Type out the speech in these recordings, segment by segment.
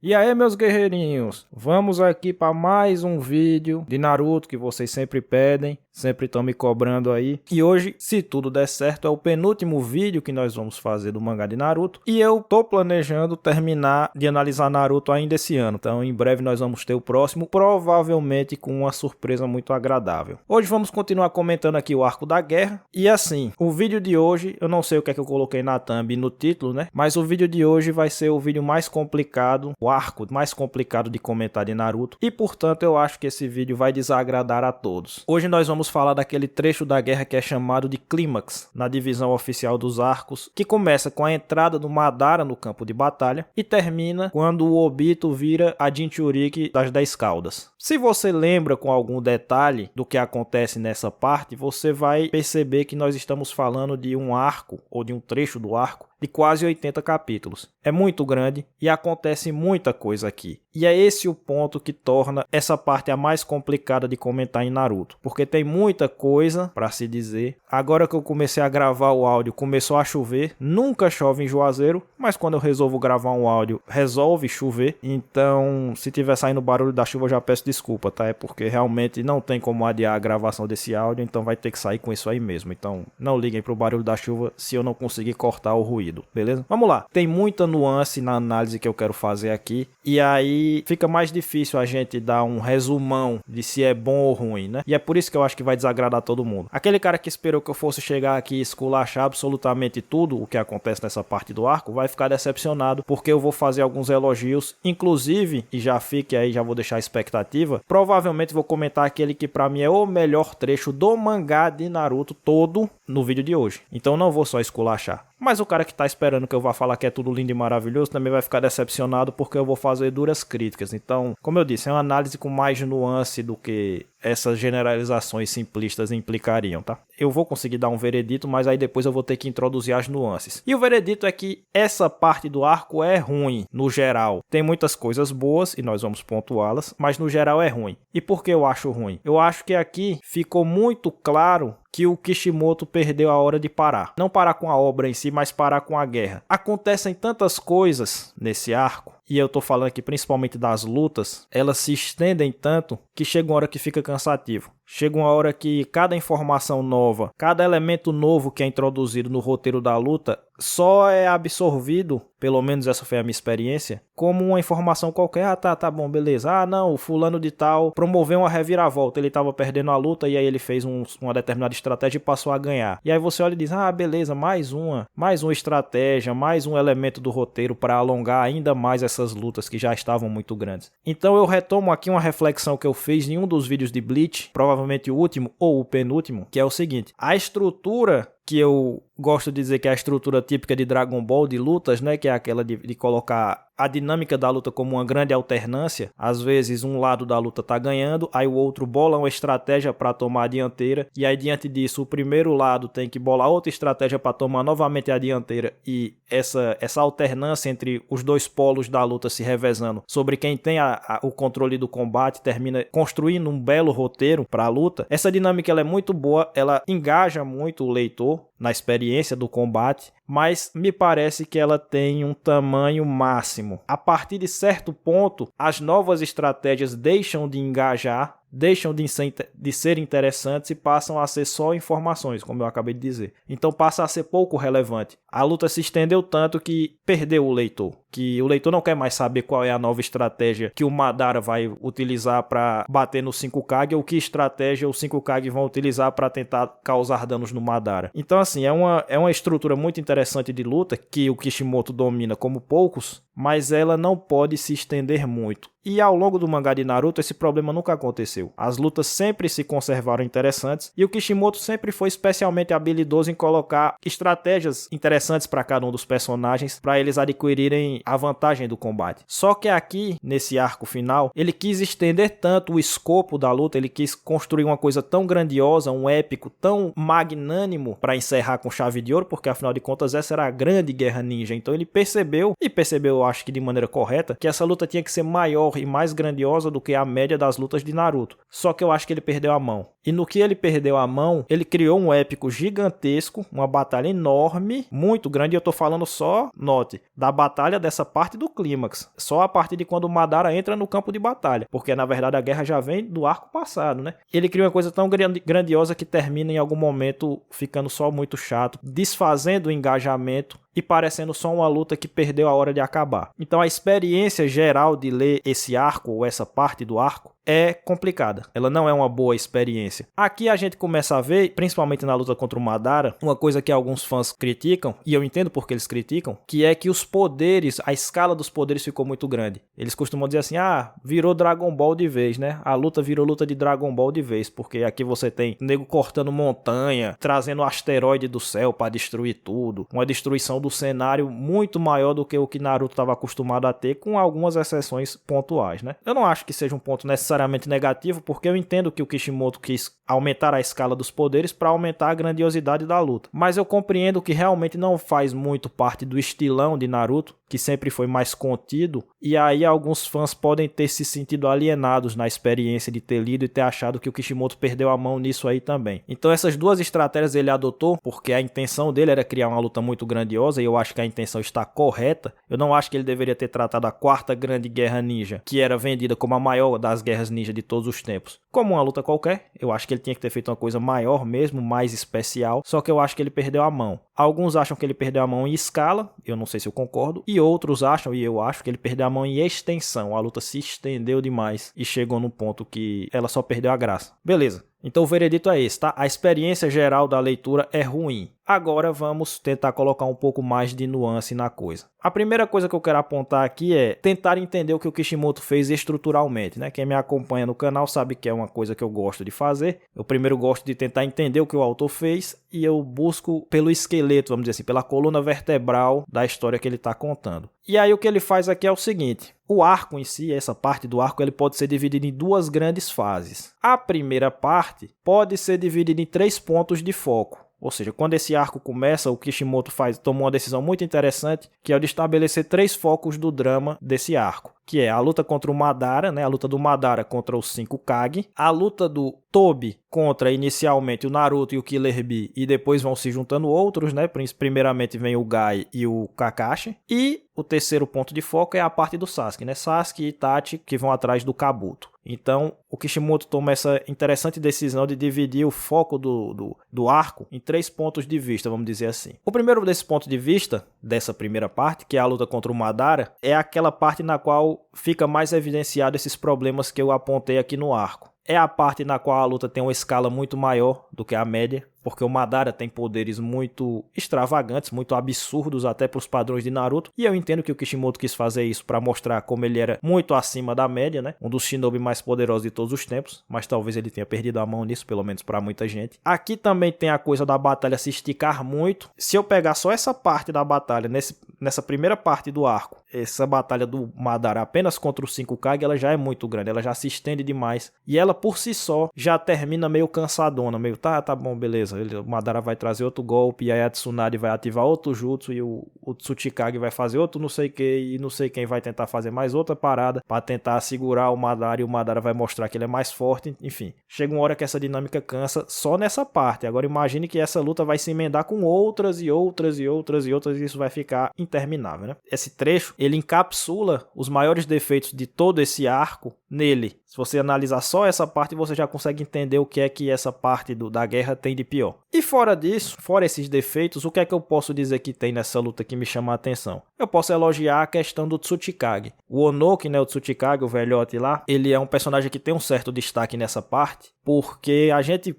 E aí, meus guerreirinhos, vamos aqui para mais um vídeo de Naruto que vocês sempre pedem, sempre estão me cobrando aí. E hoje, se tudo der certo, é o penúltimo vídeo que nós vamos fazer do mangá de Naruto. E eu tô planejando terminar de analisar Naruto ainda esse ano. Então, em breve nós vamos ter o próximo, provavelmente com uma surpresa muito agradável. Hoje vamos continuar comentando aqui o arco da guerra. E assim, o vídeo de hoje, eu não sei o que é que eu coloquei na thumb e no título, né? Mas o vídeo de hoje vai ser o vídeo mais complicado, o arco mais complicado de comentar de Naruto, e portanto eu acho que esse vídeo vai desagradar a todos. Hoje nós vamos falar daquele trecho da guerra que é chamado de clímax, na divisão oficial dos arcos, que começa com a entrada do Madara no campo de batalha e termina quando o Obito vira a Jinchuriki das 10 caudas. Se você lembra com algum detalhe do que acontece nessa parte, você vai perceber que nós estamos falando de um arco, ou de um trecho do arco, de quase 80 capítulos. É muito grande e acontece muita coisa aqui. E é esse o ponto que torna essa parte a mais complicada de comentar em Naruto, porque tem muita coisa para se dizer. Agora que eu comecei a gravar o áudio, começou a chover. Nunca chove em Juazeiro, mas quando eu resolvo gravar um áudio, resolve chover. Então, se tiver saindo barulho da chuva, eu já peço desculpa, tá? É porque realmente não tem como adiar a gravação desse áudio, então vai ter que sair com isso aí mesmo. Então, não liguem pro barulho da chuva se eu não conseguir cortar o ruído, beleza? Vamos lá. Tem muita nuance na análise que eu quero fazer aqui, e aí fica mais difícil a gente dar um resumão de se é bom ou ruim, né? E é por isso que eu acho que vai desagradar todo mundo. Aquele cara que esperou que eu fosse chegar aqui e esculachar absolutamente tudo o que acontece nessa parte do arco, vai ficar decepcionado, porque eu vou fazer alguns elogios, inclusive, e já fique aí, já vou deixar a expectativa, provavelmente vou comentar aquele que pra mim é o melhor trecho do mangá de Naruto todo no vídeo de hoje. Então não vou só esculachar. Mas o cara que tá esperando que eu vá falar que é tudo lindo e maravilhoso também vai ficar decepcionado, porque eu vou fazer duras críticas. Então, como eu disse, é uma análise com mais nuance do que essas generalizações simplistas implicariam, tá? Eu vou conseguir dar um veredito, mas aí depois eu vou ter que introduzir as nuances. E o veredito é que essa parte do arco é ruim, no geral. Tem muitas coisas boas, e nós vamos pontuá-las, mas no geral é ruim. E por que eu acho ruim? Eu acho que aqui ficou muito claro que o Kishimoto perdeu a hora de parar. Não parar com a obra em si, mas parar com a guerra. Acontecem tantas coisas nesse arco, e eu tô falando aqui principalmente das lutas, elas se estendem tanto que chega uma hora que fica cansativo. Chega uma hora que cada informação nova, cada elemento novo que é introduzido no roteiro da luta só é absorvido, pelo menos essa foi a minha experiência, como uma informação qualquer. Ah, tá bom, beleza. Ah, não, o fulano de tal promoveu uma reviravolta, ele tava perdendo a luta e aí ele fez uma determinada estratégia e passou a ganhar. E aí você olha e diz, ah, beleza, mais uma estratégia, mais um elemento do roteiro para alongar ainda mais essas lutas que já estavam muito grandes. Então eu retomo aqui uma reflexão que eu fiz em um dos vídeos de Bleach, provavelmente o último ou o penúltimo, que é o seguinte: a estrutura que eu gosto de dizer que é a estrutura típica de Dragon Ball de lutas, né, que é aquela de colocar a dinâmica da luta como uma grande alternância. Às vezes um lado da luta tá ganhando, aí o outro bola uma estratégia para tomar a dianteira, e aí diante disso o primeiro lado tem que bolar outra estratégia para tomar novamente a dianteira, e essa alternância entre os dois polos da luta se revezando sobre quem tem o controle do combate termina construindo um belo roteiro para a luta. Essa dinâmica ela é muito boa, ela engaja muito o leitor na experiência do combate, mas me parece que ela tem um tamanho máximo. A partir de certo ponto, as novas estratégias deixam de engajar, deixam de ser interessantes e passam a ser só informações, como eu acabei de dizer. Então passa a ser pouco relevante. A luta se estendeu tanto que perdeu o leitor. Que o leitor não quer mais saber qual é a nova estratégia que o Madara vai utilizar para bater no 5Kage, ou que estratégia os 5Kage vão utilizar para tentar causar danos no Madara. Então assim, é uma estrutura muito interessante de luta que o Kishimoto domina como poucos, mas ela não pode se estender muito. E ao longo do mangá de Naruto esse problema nunca aconteceu. As lutas sempre se conservaram interessantes e o Kishimoto sempre foi especialmente habilidoso em colocar estratégias interessantes para cada um dos personagens, para eles adquirirem a vantagem do combate. Só que aqui, nesse arco final, ele quis estender tanto o escopo da luta, ele quis construir uma coisa tão grandiosa, um épico tão magnânimo para encerrar com chave de ouro, porque afinal de contas essa era a grande guerra ninja. Então ele percebeu, eu acho que de maneira correta, que essa luta tinha que ser maior e mais grandiosa do que a média das lutas de Naruto. Só que eu acho que ele perdeu a mão. E no que ele perdeu a mão, ele criou um épico gigantesco, uma batalha enorme, muito grande. E eu tô falando só, note, da batalha dessa parte do clímax. Só a partir de quando o Madara entra no campo de batalha. Porque, na verdade, a guerra já vem do arco passado, né? Ele cria uma coisa tão grandiosa que termina em algum momento ficando só muito chato, desfazendo o engajamento e parecendo só uma luta que perdeu a hora de acabar. Então a experiência geral de ler esse arco ou essa parte do arco é complicada. Ela não é uma boa experiência. Aqui a gente começa a ver, principalmente na luta contra o Madara, uma coisa que alguns fãs criticam, e eu entendo porque eles criticam, que é que os poderes, a escala dos poderes ficou muito grande. Eles costumam dizer assim, virou Dragon Ball de vez, né? A luta virou luta de Dragon Ball de vez, porque aqui você tem nego cortando montanha, trazendo asteroide do céu para destruir tudo, uma destruição do cenário muito maior do que o que Naruto estava acostumado a ter, com algumas exceções pontuais, né? Eu não acho que seja um ponto necessariamente negativo, porque eu entendo que o Kishimoto quis aumentar a escala dos poderes para aumentar a grandiosidade da luta. Mas eu compreendo que realmente não faz muito parte do estilão de Naruto, que sempre foi mais contido, e aí alguns fãs podem ter se sentido alienados na experiência de ter lido e ter achado que o Kishimoto perdeu a mão nisso aí também. Então essas duas estratégias ele adotou, porque a intenção dele era criar uma luta muito grandiosa, e eu acho que a intenção está correta. Eu não acho que ele deveria ter tratado a quarta grande guerra ninja, que era vendida como a maior das guerras ninja de todos os tempos, como uma luta qualquer. Eu acho que ele tinha que ter feito uma coisa maior mesmo, mais especial, só que eu acho que ele perdeu a mão. Alguns acham que ele perdeu a mão em escala, eu não sei se eu concordo, e outros acham, e eu acho, que ele perdeu a mão em extensão. A luta se estendeu demais e chegou num ponto que ela só perdeu a graça. Beleza. Então o veredito é esse, tá? A experiência geral da leitura é ruim. Agora vamos tentar colocar um pouco mais de nuance na coisa. A primeira coisa que eu quero apontar aqui é tentar entender o que o Kishimoto fez estruturalmente, né? Quem me acompanha no canal sabe que é uma coisa que eu gosto de fazer. Eu primeiro gosto de tentar entender o que o autor fez e eu busco pelo esqueleto, vamos dizer assim, pela coluna vertebral da história que ele está contando. E aí o que ele faz aqui é o seguinte: o arco em si, essa parte do arco, ele pode ser dividido em duas grandes fases. A primeira parte pode ser dividida em 3 pontos de foco. Ou seja, quando esse arco começa, o Kishimoto tomou uma decisão muito interessante, que é o de estabelecer 3 focos do drama desse arco, que é a luta contra o Madara, né? A luta do Madara contra os 5 Kage, a luta do Tobi contra inicialmente o Naruto e o Killer Bee, e depois vão se juntando outros, né? Primeiramente vem o Gai e o Kakashi, e o terceiro ponto de foco é a parte do Sasuke, né? Sasuke e Itachi que vão atrás do Kabuto. Então, o Kishimoto toma essa interessante decisão de dividir o foco do arco em 3 pontos de vista, vamos dizer assim. O primeiro desse ponto de vista, dessa primeira parte, que é a luta contra o Madara, é aquela parte na qual fica mais evidenciado esses problemas que eu apontei aqui no arco. É a parte na qual a luta tem uma escala muito maior do que a média, porque o Madara tem poderes muito extravagantes, muito absurdos até para os padrões de Naruto, e eu entendo que o Kishimoto quis fazer isso para mostrar como ele era muito acima da média, né? Um dos shinobi mais poderosos de todos os tempos, mas talvez ele tenha perdido a mão nisso, pelo menos para muita gente. Aqui também tem a coisa da batalha se esticar muito. Se eu pegar só essa parte da batalha, nessa primeira parte do arco, essa batalha do Madara apenas contra os 5 Kage, ela já é muito grande, ela já se estende demais, e ela por si só já termina meio cansadona, meio tá bom, beleza. O Madara vai trazer outro golpe, e aí a Tsunade vai ativar outro jutsu, e o Tsuchikage vai fazer outro não sei o que, e não sei quem vai tentar fazer mais outra parada para tentar segurar o Madara, e o Madara vai mostrar que ele é mais forte. Enfim, chega uma hora que essa dinâmica cansa só nessa parte. Agora imagine que essa luta vai se emendar com outras e outras e outras e outras, e isso vai ficar interminável, né? Esse trecho, ele encapsula os maiores defeitos de todo esse arco nele. Se você analisar só essa parte, você já consegue entender o que é que essa parte da guerra tem de pior. E fora disso, fora esses defeitos, o que é que eu posso dizer que tem nessa luta que me chama a atenção? Eu posso elogiar a questão do Tsuchikage. O Onoki, né, o Tsuchikage, o velhote lá, ele é um personagem que tem um certo destaque nessa parte, porque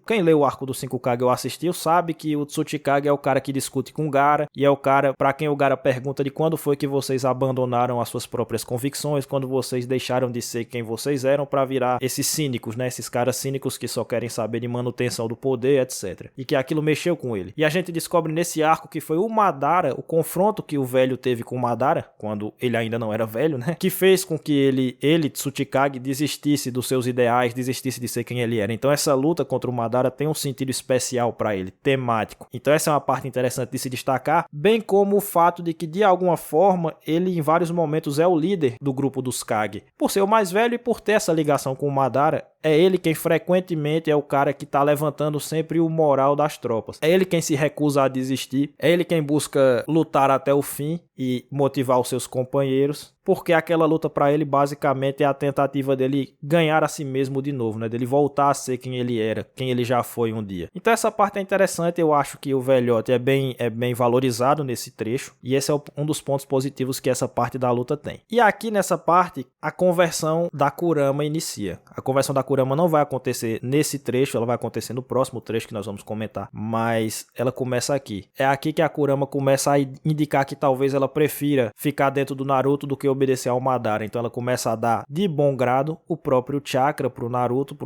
quem lê o arco do 5 Kage ou assistiu, sabe que o Tsuchikage é o cara que discute com o Gaara, e é o cara para quem o Gaara pergunta de quando foi que vocês abandonaram as suas próprias convicções, quando vocês deixaram de ser quem vocês eram para virar esses cínicos, né? Esses caras cínicos que só querem saber de manutenção do poder, etc. inteira. E que aquilo mexeu com ele. E a gente descobre nesse arco que foi o Madara, o confronto que o velho teve com o Madara, quando ele ainda não era velho, né? Que fez com que ele, Tsuchikage, desistisse dos seus ideais, desistisse de ser quem ele era. Então essa luta contra o Madara tem um sentido especial para ele, temático. Então essa é uma parte interessante de se destacar, bem como o fato de que, de alguma forma, ele em vários momentos é o líder do grupo dos Kage. Por ser o mais velho e por ter essa ligação com o Madara, é ele quem frequentemente é o cara que tá levantando sempre o moral das tropas. É ele quem se recusa a desistir, é ele quem busca lutar até o fim e motivar os seus companheiros, porque aquela luta para ele basicamente é a tentativa dele ganhar a si mesmo de novo, né? Dele voltar a ser quem ele era, quem ele já foi um dia. Então essa parte é interessante, eu acho que o velhote é bem valorizado nesse trecho, e esse é um dos pontos positivos que essa parte da luta tem. E aqui nessa parte, a conversão da Kurama inicia. A conversão da Kurama não vai acontecer nesse trecho, ela vai acontecer no próximo trecho que nós vamos comentar, mas ela começa aqui. É aqui que a Kurama começa a indicar que talvez ela prefira ficar dentro do Naruto do que obedecer ao Madara. Então ela começa a dar de bom grado o próprio chakra pro Naruto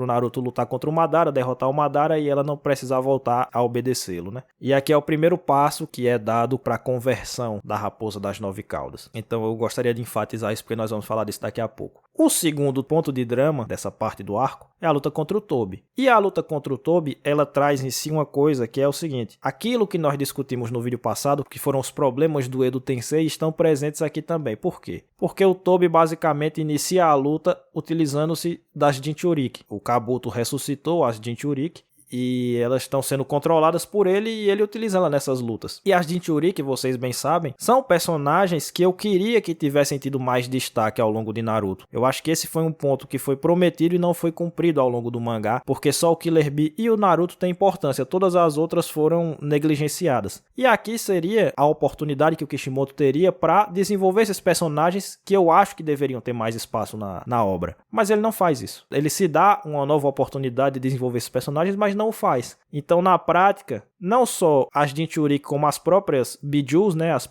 lutar contra o Madara, derrotar o Madara, e ela não precisar voltar a obedecê-lo, né? E aqui é o primeiro passo que é dado para a conversão da Raposa das Nove Caudas. Então eu gostaria de enfatizar isso porque nós vamos falar disso daqui a pouco. O segundo ponto de drama dessa parte do arco é a luta contra o Tobi. E a luta contra o Tobi, ela traz em si uma coisa que é o seguinte: aquilo que nós discutimos no vídeo passado, que foram os problemas do Edo Tensei, estão presentes aqui também. Por quê? Porque o Tobi basicamente inicia a luta utilizando-se das Jinchuriki. O Kabuto ressuscitou as Jinchuriki e elas estão sendo controladas por ele e ele utiliza ela nessas lutas. E as Jinchuriki, vocês bem sabem, são personagens que eu queria que tivessem tido mais destaque ao longo de Naruto. Eu acho que esse foi um ponto que foi prometido e não foi cumprido ao longo do mangá, porque só o Killer Bee e o Naruto têm importância, todas as outras foram negligenciadas. E aqui seria a oportunidade que o Kishimoto teria para desenvolver esses personagens que eu acho que deveriam ter mais espaço na obra. Mas ele não faz isso. Ele se dá uma nova oportunidade de desenvolver esses personagens, mas não o faz. Então, na prática, não só as Jinchuriki como as próprias Bijus, né, os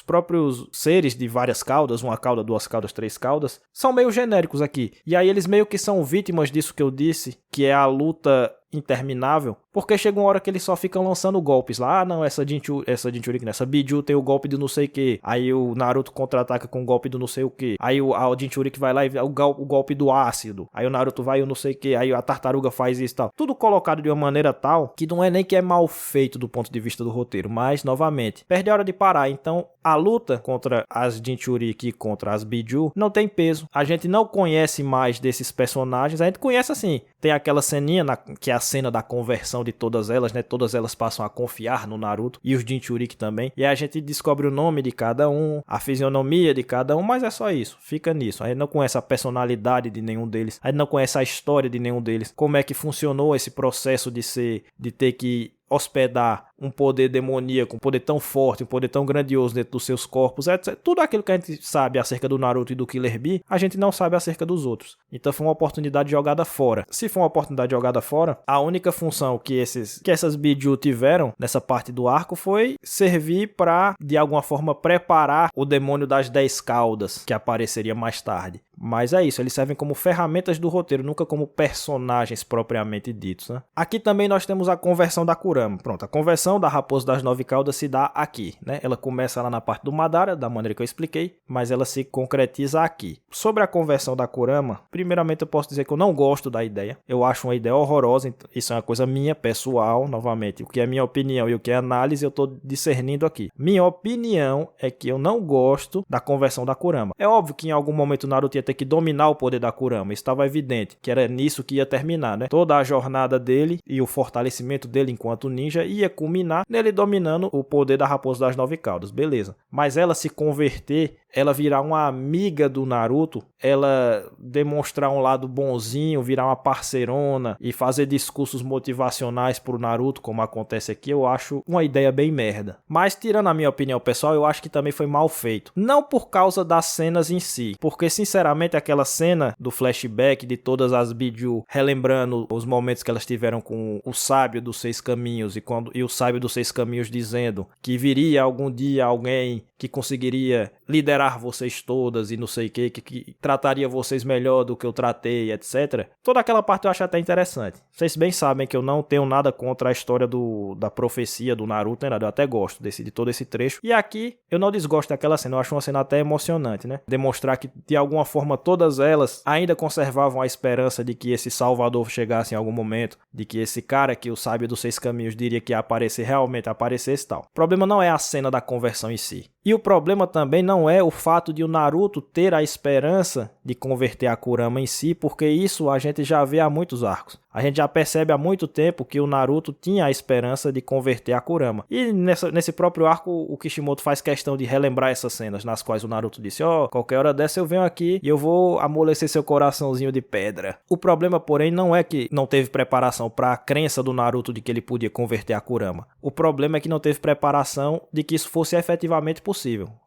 próprios seres de várias caudas, uma cauda, duas caudas, três caudas, são meio genéricos aqui. E aí eles meio que são vítimas disso que eu disse, que é a luta interminável, porque chega uma hora que eles só ficam lançando golpes lá. Ah, não, essa Jinchuriki, essa Biju tem o golpe do não sei o que, aí o Naruto contra-ataca com o golpe do não sei o que, aí a Jinchuriki vai lá e o golpe do ácido, aí o Naruto vai o não sei o que, aí a tartaruga faz isso e tal. Tudo colocado de uma maneira tal que não é nem que é mal feito do ponto de vista do roteiro, mas, novamente, perde a hora de parar. Então, a luta contra as Jinchuriki e contra as Biju não tem peso. A gente não conhece mais desses personagens, a gente conhece assim, tem aquela ceninha que é a cena da conversão de todas elas, né? Todas elas passam a confiar no Naruto e os Jinchuriki também. E aí a gente descobre o nome de cada um, a fisionomia de cada um, mas é só isso. Fica nisso. A gente não conhece a personalidade de nenhum deles. A gente não conhece a história de nenhum deles. Como é que funcionou esse processo de ter que hospedar um poder demoníaco, um poder tão forte, um poder tão grandioso dentro dos seus corpos, etc. Tudo aquilo que a gente sabe acerca do Naruto e do Killer Bee, a gente não sabe acerca dos outros. Então foi uma oportunidade jogada fora. Se for uma oportunidade jogada fora, a única função que essas Biju tiveram nessa parte do arco foi servir para, de alguma forma, preparar o demônio das 10 caudas, que apareceria mais tarde. Mas é isso, eles servem como ferramentas do roteiro, nunca como personagens propriamente ditos, né? Aqui também nós temos a conversão da Kurama. Pronto, a conversão da Raposa das Nove Caudas se dá aqui, né? Ela começa lá na parte do Madara, da maneira que eu expliquei, mas ela se concretiza aqui. Sobre a conversão da Kurama, primeiramente eu posso dizer que eu não gosto da ideia. Eu acho uma ideia horrorosa, isso é uma coisa minha, pessoal, novamente. O que é minha opinião e o que é análise, eu estou discernindo aqui. Minha opinião é que eu não gosto da conversão da Kurama. É óbvio que em algum momento o Naruto ia ter que dominar o poder da Kurama, isso estava evidente, que era nisso que ia terminar, né? Toda a jornada dele e o fortalecimento dele enquanto ninja ia culminar nele dominando o poder da Raposa das Nove Caudas, beleza. Mas ela se converter, ela virar uma amiga do Naruto, ela demonstrar um lado bonzinho, virar uma parceirona e fazer discursos motivacionais pro Naruto, como acontece aqui, eu acho uma ideia bem merda. Mas, tirando a minha opinião pessoal, eu acho que também foi mal feito. Não por causa das cenas em si, porque, sinceramente, aquela cena do flashback de todas as Biju relembrando os momentos que elas tiveram com o sábio dos 6 caminhos e o sábio dos 6 caminhos dizendo que viria algum dia alguém que conseguiria liderar liberar vocês todas e não sei o que trataria vocês melhor do que eu tratei, etc. Toda aquela parte eu acho até interessante. Vocês bem sabem que eu não tenho nada contra a história da profecia do Naruto, né? Eu até gosto de todo esse trecho. E aqui eu não desgosto daquela cena, eu acho uma cena até emocionante, né? Demonstrar que de alguma forma todas elas ainda conservavam a esperança de que esse Salvador chegasse em algum momento, de que esse cara que o sábio dos 6 caminhos diria que ia aparecer, realmente aparecesse e tal. O problema não é a cena da conversão em si. E o problema também não é o fato de o Naruto ter a esperança de converter a Kurama em si, porque isso a gente já vê há muitos arcos. A gente já percebe há muito tempo que o Naruto tinha a esperança de converter a Kurama. E nesse próprio arco, o Kishimoto faz questão de relembrar essas cenas, nas quais o Naruto disse, qualquer hora dessa eu venho aqui e eu vou amolecer seu coraçãozinho de pedra. O problema, porém, não é que não teve preparação para a crença do Naruto de que ele podia converter a Kurama. O problema é que não teve preparação de que isso fosse efetivamente possível.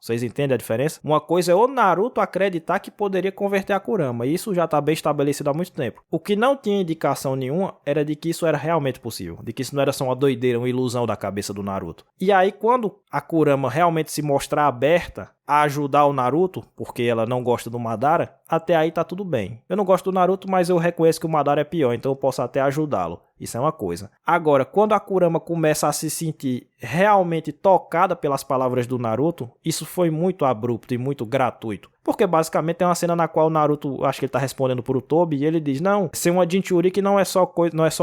Vocês entendem a diferença? Uma coisa é o Naruto acreditar que poderia converter a Kurama, e isso já está bem estabelecido há muito tempo. O que não tinha indicação nenhuma era de que isso era realmente possível, de que isso não era só uma doideira, uma ilusão da cabeça do Naruto. E aí quando a Kurama realmente se mostrar aberta a ajudar o Naruto, porque ela não gosta do Madara, até aí tá tudo bem. Eu não gosto do Naruto, mas eu reconheço que o Madara é pior, então eu posso até ajudá-lo. Isso é uma coisa. Agora, quando a Kurama começa a se sentir realmente tocada pelas palavras do Naruto, isso foi muito abrupto e muito gratuito. Porque basicamente tem uma cena na qual o Naruto, acho que ele tá respondendo pro Tobi, e ele diz, não, ser uma Jinchuriki não é só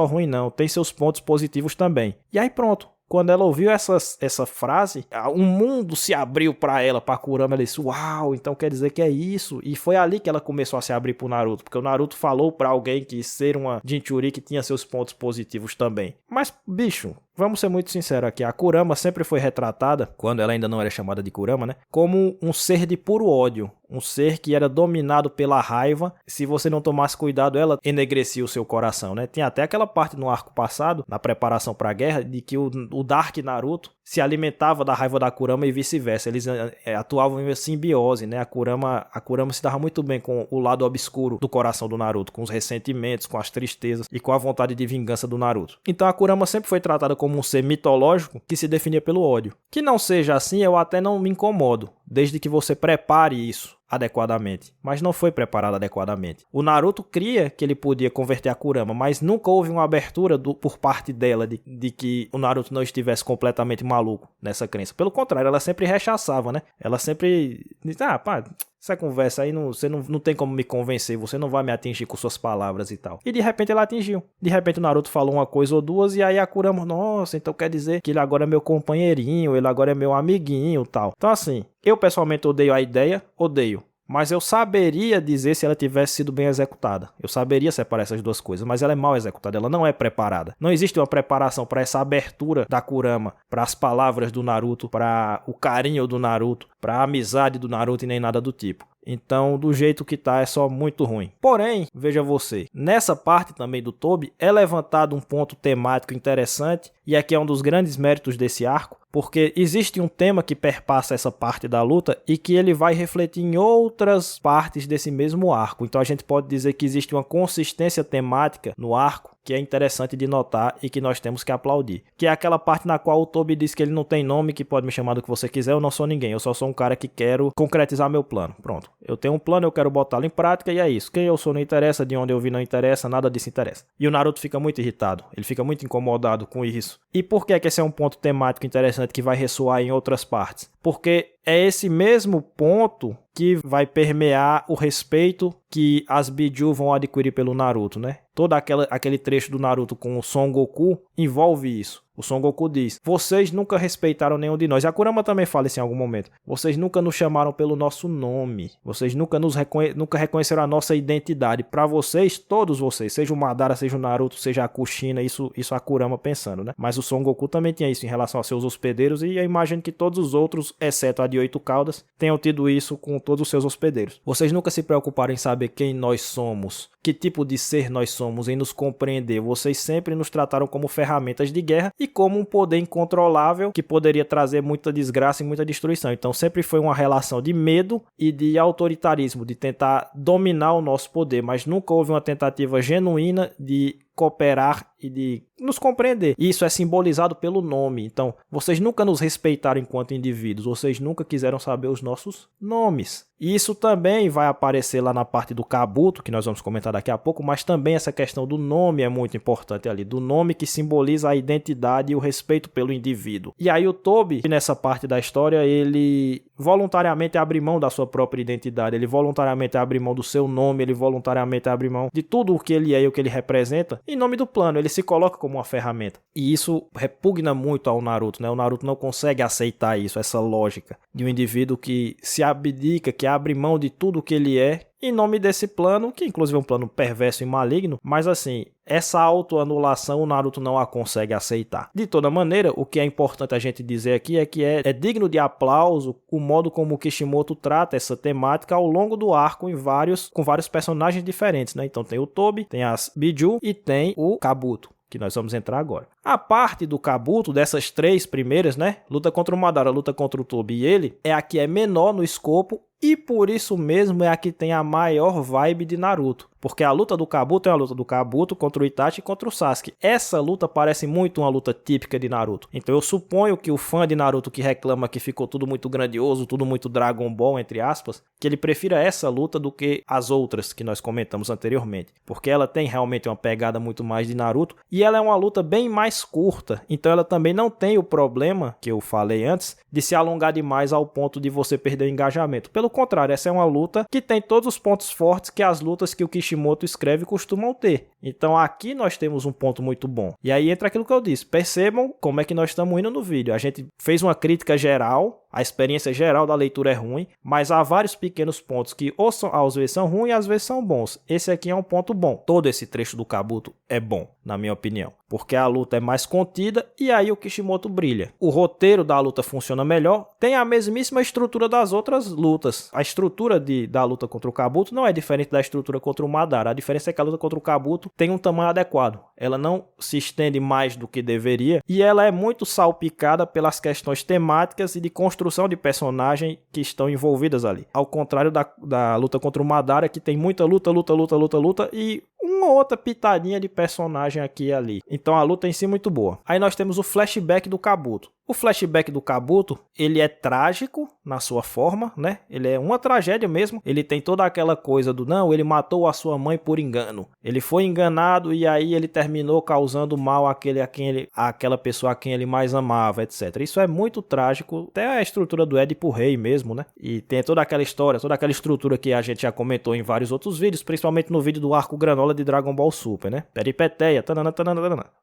ruim não, tem seus pontos positivos também. E aí pronto. Quando ela ouviu essa frase, um mundo se abriu pra ela, pra Kurama. Ela disse, uau, então quer dizer que é isso. E foi ali que ela começou a se abrir pro Naruto, porque o Naruto falou pra alguém que ser uma Jinchuriki tinha seus pontos positivos também. Mas, bicho, vamos ser muito sinceros aqui, a Kurama sempre foi retratada, quando ela ainda não era chamada de Kurama, né, como um ser de puro ódio, um ser que era dominado pela raiva. Se você não tomasse cuidado, ela enegrecia o seu coração, né? Tem até aquela parte no arco passado, na preparação para a guerra, de que o Dark Naruto se alimentava da raiva da Kurama e vice-versa. Eles atuavam em simbiose, né? A Kurama se dava muito bem com o lado obscuro do coração do Naruto, com os ressentimentos, com as tristezas e com a vontade de vingança do Naruto. Então a Kurama sempre foi tratada como um ser mitológico que se definia pelo ódio. Que não seja assim, eu até não me incomodo, desde que você prepare isso adequadamente, mas não foi preparado adequadamente. O Naruto cria que ele podia converter a Kurama, mas nunca houve uma abertura por parte dela de que o Naruto não estivesse completamente maluco nessa crença. Pelo contrário, ela sempre rechaçava, né? Ela sempre dizia, essa conversa aí, você não tem como me convencer, você não vai me atingir com suas palavras e tal. E de repente ela atingiu. De repente o Naruto falou uma coisa ou duas e aí a Kurama, nossa, então quer dizer que ele agora é meu companheirinho, ele agora é meu amiguinho e tal. Então assim, eu pessoalmente odeio a ideia, odeio. Mas eu saberia dizer se ela tivesse sido bem executada. Eu saberia separar essas duas coisas, mas ela é mal executada, ela não é preparada. Não existe uma preparação para essa abertura da Kurama, para as palavras do Naruto, para o carinho do Naruto, para a amizade do Naruto e nem nada do tipo. Então, do jeito que tá, é só muito ruim. Porém, veja você, nessa parte também do Tobi é levantado um ponto temático interessante, e aqui é um dos grandes méritos desse arco, porque existe um tema que perpassa essa parte da luta e que ele vai refletir em outras partes desse mesmo arco. Então a gente pode dizer que existe uma consistência temática no arco que é interessante de notar e que nós temos que aplaudir. Que é aquela parte na qual o Tobi diz que ele não tem nome, que pode me chamar do que você quiser, eu não sou ninguém, eu só sou um cara que quero concretizar meu plano. Pronto, eu tenho um plano, eu quero botá-lo em prática e é isso. Quem eu sou não interessa, de onde eu vim não interessa, nada disso interessa. E o Naruto fica muito irritado, ele fica muito incomodado com isso. E por que é que esse é um ponto temático interessante que vai ressoar em outras partes? Porque é esse mesmo ponto que vai permear o respeito que as Biju vão adquirir pelo Naruto, né? Todo aquele trecho do Naruto com o Son Goku envolve isso. O Son Goku diz, vocês nunca respeitaram nenhum de nós. E a Kurama também fala isso em algum momento. Vocês nunca nos chamaram pelo nosso nome. Vocês nunca reconheceram a nossa identidade. Para vocês, todos vocês, seja o Madara, seja o Naruto, seja a Kushina, isso a Kurama pensando, né? Mas o Son Goku também tinha isso em relação aos seus hospedeiros. E eu imagino que todos os outros, exceto a de 8 caudas, tenham tido isso com todos os seus hospedeiros. Vocês nunca se preocuparam em saber quem nós somos, que tipo de ser nós somos, em nos compreender. Vocês sempre nos trataram como ferramentas de guerra e como um poder incontrolável que poderia trazer muita desgraça e muita destruição. Então sempre foi uma relação de medo e de autoritarismo, de tentar dominar o nosso poder, mas nunca houve uma tentativa genuína de cooperar e de nos compreender. E isso é simbolizado pelo nome. Então, vocês nunca nos respeitaram enquanto indivíduos, vocês nunca quiseram saber os nossos nomes. E isso também vai aparecer lá na parte do Kabuto, que nós vamos comentar daqui a pouco, mas também essa questão do nome é muito importante ali, do nome que simboliza a identidade e o respeito pelo indivíduo. E aí o Toby, nessa parte da história, ele voluntariamente abre mão da sua própria identidade, ele voluntariamente abre mão do seu nome, ele voluntariamente abre mão de tudo o que ele é e o que ele representa, em nome do plano, ele se coloca como uma ferramenta. E isso repugna muito ao Naruto, né? O Naruto não consegue aceitar isso, essa lógica de um indivíduo que se abdica, que abre mão de tudo o que ele é, em nome desse plano, que inclusive é um plano perverso e maligno, mas assim, essa autoanulação o Naruto não a consegue aceitar. De toda maneira, o que é importante a gente dizer aqui é que é digno de aplauso o modo como o Kishimoto trata essa temática ao longo do arco com vários personagens diferentes, né? Então tem o Toby, tem as Biju e tem o Kabuto, que nós vamos entrar agora. A parte do Kabuto, dessas três primeiras, né? Luta contra o Madara, luta contra o Toby e ele, é a que é menor no escopo e por isso mesmo é a que tem a maior vibe de Naruto. Porque a luta do Kabuto é a luta do Kabuto contra o Itachi e contra o Sasuke. Essa luta parece muito uma luta típica de Naruto. Então eu suponho que o fã de Naruto que reclama que ficou tudo muito grandioso, tudo muito Dragon Ball, entre aspas, que ele prefira essa luta do que as outras que nós comentamos anteriormente. Porque ela tem realmente uma pegada muito mais de Naruto e ela é uma luta bem mais curta. Então ela também não tem o problema, que eu falei antes, de se alongar demais ao ponto de você perder o engajamento. Pelo contrário, essa é uma luta que tem todos os pontos fortes que as lutas que o Kishimoto escreve costumam ter. Então aqui nós temos um ponto muito bom. E aí entra aquilo que eu disse. Percebam como é que nós estamos indo no vídeo. A gente fez uma crítica geral, a experiência geral da leitura é ruim, mas há vários pequenos pontos que às vezes são ruins e às vezes são bons. Esse aqui é um ponto bom. Todo esse trecho do Kabuto é bom, na minha opinião, porque a luta é mais contida e aí o Kishimoto brilha. O roteiro da luta funciona melhor, tem a mesmíssima estrutura das outras lutas. A estrutura da luta contra o Kabuto não é diferente da estrutura contra o Madara. A diferença é que a luta contra o Kabuto tem um tamanho adequado. Ela não se estende mais do que deveria e ela é muito salpicada pelas questões temáticas e de construção de personagem que estão envolvidas ali. Ao contrário da luta contra o Madara, que tem muita luta e uma outra pitadinha de personagem aqui e ali. Então a luta em si é muito boa. Aí nós temos o flashback do Kabuto. O flashback do Kabuto, ele é trágico na sua forma, né? Ele é uma tragédia mesmo. Ele tem toda aquela coisa do não, ele matou a sua mãe por engano. Ele foi enganado e aí ele terminou causando mal àquela pessoa a quem ele mais amava, etc. Isso é muito trágico. Até a estrutura do Édipo Rei mesmo, né? E tem toda aquela história, toda aquela estrutura que a gente já comentou em vários outros vídeos, principalmente no vídeo do arco Granola de Dragon Ball Super, né? Peripeteia, tanana.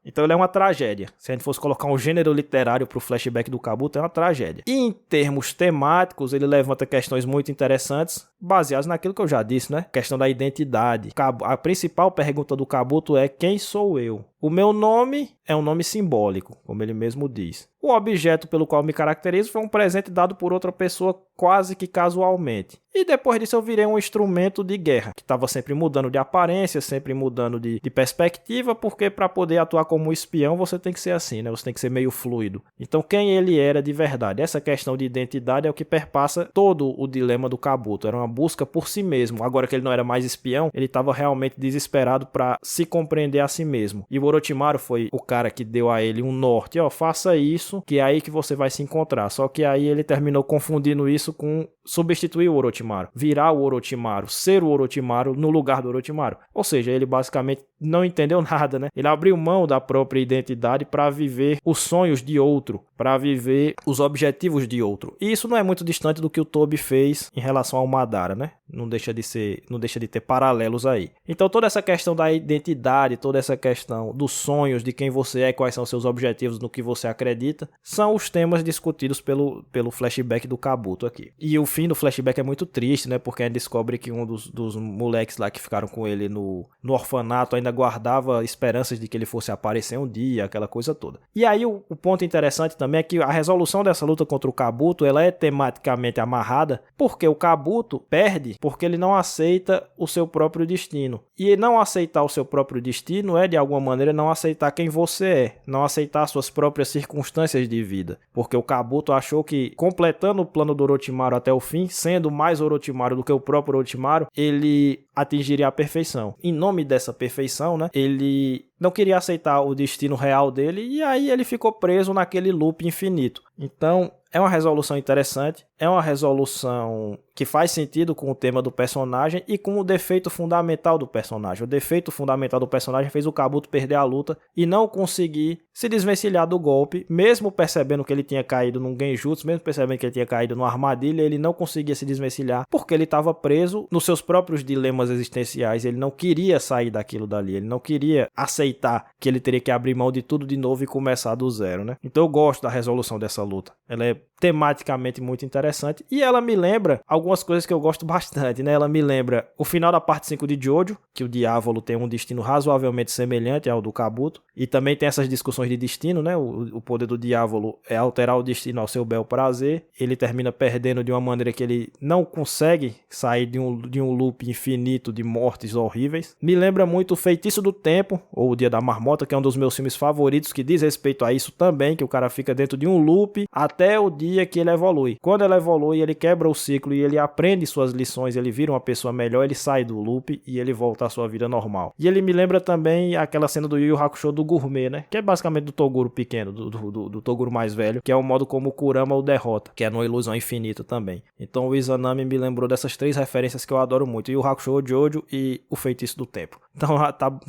Então ele é uma tragédia. Se a gente fosse colocar um gênero literário pro flashback do Kabuto, é uma tragédia. E em termos temáticos, ele levanta questões muito interessantes, baseadas naquilo que eu já disse, né? Questão da identidade. A principal pergunta do Kabuto é: quem sou eu? O meu nome é um nome simbólico, como ele mesmo diz. O objeto pelo qual me caracterizo foi um presente dado por outra pessoa quase que casualmente. E depois disso eu virei um instrumento de guerra, que estava sempre mudando de aparência, sempre mudando de perspectiva, porque para poder atuar como espião você tem que ser assim, né? Você tem que ser meio fluido. Então quem ele era de verdade? Essa questão de identidade é o que perpassa todo o dilema do Kabuto. Era uma busca por si mesmo. Agora que ele não era mais espião, ele estava realmente desesperado para se compreender a si mesmo. E o Orochimaru foi o cara que deu a ele um norte. Ó, faça isso, que é aí que você vai se encontrar. Só que aí ele terminou confundindo isso com substituir o Orochimaru, virar o Orochimaru, ser o Orochimaru no lugar do Orochimaru. Ou seja, ele basicamente não entendeu nada, né? Ele abriu mão da própria identidade para viver os sonhos de outro, para viver os objetivos de outro. E isso não é muito distante do que o Toby fez em relação ao Madara, né? Não deixa de ter paralelos aí. Então toda essa questão da identidade, toda essa questão dos sonhos, de quem você é, quais são seus objetivos, no que você acredita, são os temas discutidos pelo flashback do Kabuto aqui. E o fim do flashback é muito triste, né? Porque a gente descobre que um dos moleques lá que ficaram com ele no orfanato ainda guardava esperanças de que ele fosse aparecer um dia, aquela coisa toda. E aí o ponto interessante também é que a resolução dessa luta contra o Kabuto, ela é tematicamente amarrada, porque o Kabuto perde porque ele não aceita o seu próprio destino. E não aceitar o seu próprio destino é, de alguma maneira, não aceitar quem você é, não aceitar suas próprias circunstâncias de vida. Porque o Kabuto achou que, completando o plano do Orochimaru até o fim, sendo mais Orochimaru do que o próprio Orochimaru, ele atingiria a perfeição. Em nome dessa perfeição, reencarnação, né? Ele não queria aceitar o destino real dele e aí ele ficou preso naquele loop infinito. Então, é uma resolução interessante, é uma resolução que faz sentido com o tema do personagem e com o defeito fundamental do personagem. O defeito fundamental do personagem fez o Kabuto perder a luta e não conseguir se desvencilhar do golpe, mesmo percebendo que ele tinha caído num genjutsu, mesmo percebendo que ele tinha caído numa armadilha, ele não conseguia se desvencilhar porque ele estava preso nos seus próprios dilemas existenciais. Ele não queria sair daquilo dali, ele não queria aceitar que ele teria que abrir mão de tudo de novo e começar do zero, né? Então eu gosto da resolução dessa luta. Ela é tematicamente muito interessante e ela me lembra algumas coisas que eu gosto bastante, né? Ela me lembra o final da parte 5 de Jojo, que o Diávolo tem um destino razoavelmente semelhante ao do Kabuto, e também tem essas discussões de destino, né? O poder do Diávolo é alterar o destino ao seu bel prazer. Ele termina perdendo de uma maneira que ele não consegue sair de um loop infinito de mortes horríveis. Me lembra muito o Feitiço do Tempo, ou o Dia da Marmota, que é um dos meus filmes favoritos, que diz respeito a isso também, que o cara fica dentro de um loop até o dia que ele evolui. Quando ele evolui, ele quebra o ciclo e ele aprende suas lições, ele vira uma pessoa melhor, ele sai do loop e ele volta à sua vida normal. E ele me lembra também aquela cena do Yu Yu Hakusho do Gourmet, né? Que é basicamente do Toguro pequeno, do Toguro mais velho, que é o modo como o Kurama o derrota, que é numa ilusão infinita também. Então o Izanami me lembrou dessas três referências que eu adoro muito, Yu Yu Hakusho, Jojo e o Feitiço do Tempo. Então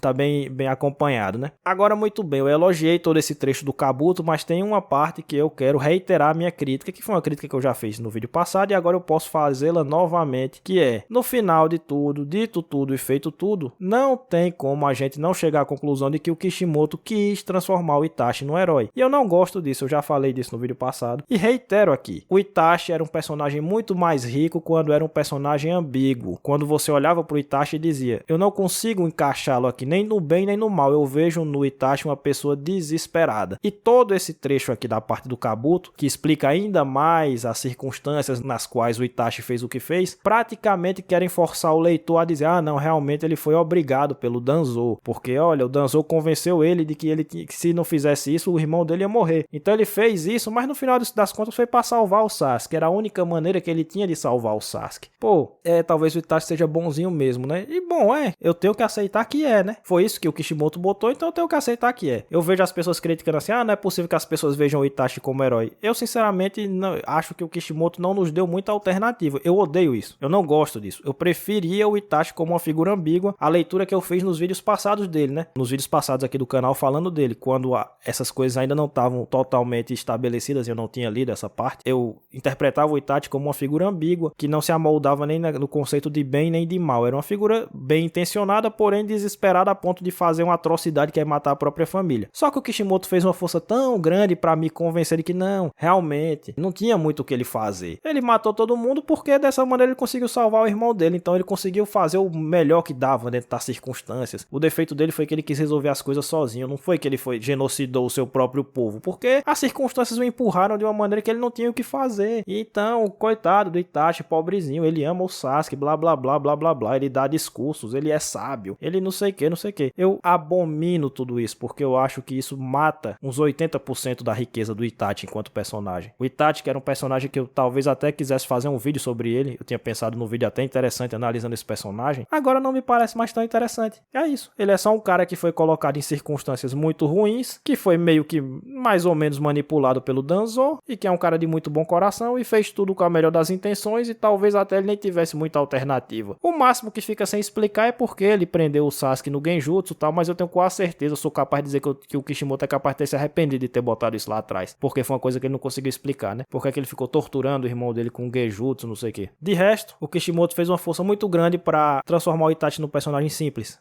tá bem acompanhado, né? Agora, muito bem, eu elogiei todo esse trecho do Kabuto, mas tem uma parte que eu quero reiterar a minha crítica, que foi uma crítica que eu já fiz no vídeo passado e agora eu posso fazê-la novamente, que é, no final de tudo, dito tudo e feito tudo, não tem como a gente não chegar à conclusão de que o Kishimoto quis transformar o Itachi no herói. E eu não gosto disso, eu já falei disso no vídeo passado. E reitero aqui, o Itachi era um personagem muito mais rico quando era um personagem ambíguo. Quando você olhava pro Itachi e dizia, eu não consigo encaixá-lo aqui nem no bem nem no mal, eu vejo no Itachi uma pessoa desesperada. E todo esse trecho aqui da parte do Kabuto, que explica ainda mais as circunstâncias nas quais o Itachi fez o que fez, praticamente querem forçar o leitor a dizer, ah não, realmente ele foi obrigado pelo Danzo, porque olha, o Danzo convenceu ele de que se não fizesse isso, o irmão dele ia morrer. Então ele fez isso, mas no final das contas foi para salvar o Sasuke, era a única maneira que ele tinha de salvar o Sasuke. Pô, talvez o Itachi seja bonzinho mesmo, né? E bom, eu tenho que aceitar que é, né? Foi isso que o Kishimoto botou, então eu tenho que aceitar que é. Eu vejo as pessoas criticando assim, não é possível que as pessoas vejam o Itachi como herói. Eu sinceramente não, acho que o Kishimoto não nos deu muita alternativa. Eu odeio isso. Eu não gosto disso. Eu preferia o Itachi como uma figura ambígua, a leitura que eu fiz nos vídeos passados dele, né? Nos vídeos passados aqui do canal falando dele, quando essas coisas ainda não estavam totalmente estabelecidas, eu não tinha lido essa parte, eu interpretava o Itachi como uma figura ambígua, que não se amoldava nem no conceito de bem nem de mal. Era uma figura bem intencionada, porém desesperada a ponto de fazer uma atrocidade que é matar a própria família. Só que o Kishimoto fez uma força tão grande para me convencer de que não, realmente, não tinha muito o que ele fazer. Ele matou todo mundo porque dessa maneira ele conseguiu salvar o irmão dele, então ele conseguiu fazer o melhor que dava dentro das circunstâncias. O defeito dele foi que ele quis resolver as coisas sozinho, não foi que ele genocidou o seu próprio povo, porque as circunstâncias o empurraram de uma maneira que ele não tinha o que fazer. Então, coitado do Itachi, pobrezinho, ele ama o Sasuke, blá blá blá blá blá blá, ele dá discursos, ele é sábio, ele não sei o que, não sei o que. Eu abomino tudo isso, porque eu acho que isso mata uns 80% da riqueza do Itachi enquanto personagem. O Itachi, que era um personagem que eu talvez até quisesse fazer um vídeo sobre ele, eu tinha pensado num vídeo até interessante analisando esse personagem, agora não me parece mais tão interessante. É isso, ele é só um cara que foi colocado em circunstâncias muito ruins, que foi meio que mais ou menos manipulado pelo Danzo, e que é um cara de muito bom coração e fez tudo com a melhor das intenções e talvez até ele nem tivesse muita alternativa. O máximo que fica sem explicar é porque ele prendeu o Sasuke no genjutsu e tal, mas eu tenho quase certeza, eu sou capaz de dizer que o Kishimoto é capaz de ter se arrependido de ter botado isso lá atrás, porque foi uma coisa que ele não conseguiu explicar, né? Porque é que ele ficou torturando o irmão dele com genjutsu, não sei o que. De resto, o Kishimoto fez uma força muito grande para transformar o Itachi num personagem simples,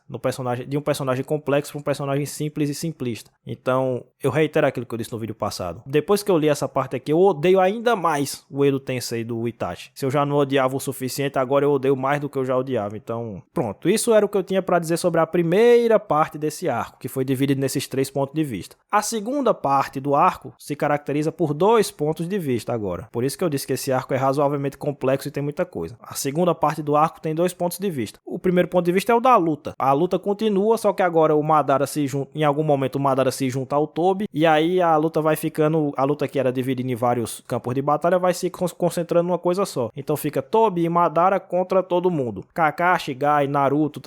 de um personagem complexo para um personagem simples e simplista. Então, eu reitero aquilo que eu disse no vídeo passado. Depois que eu li essa parte aqui, eu odeio ainda mais o Edo Tensei do Itachi. Se eu já não odiava o suficiente, agora eu odeio mais do que eu já odiava. Então, pronto. Isso era o que eu tinha para dizer sobre a primeira parte desse arco, que foi dividido nesses 3 pontos de vista. A segunda parte do arco se caracteriza por 2 pontos de vista agora. Por isso que eu disse que esse arco é razoavelmente complexo e tem muita coisa. A segunda parte do arco tem 2 pontos de vista. O primeiro ponto de vista é o da luta. A luta continua, só que agora o Madara em algum momento o Madara se junta ao Tobi, e aí a luta vai ficando, a luta que era dividida em vários campos de batalha vai se concentrando numa coisa só. Então fica Tobi e Madara contra todo mundo. Kakashi, Gai, Naruto,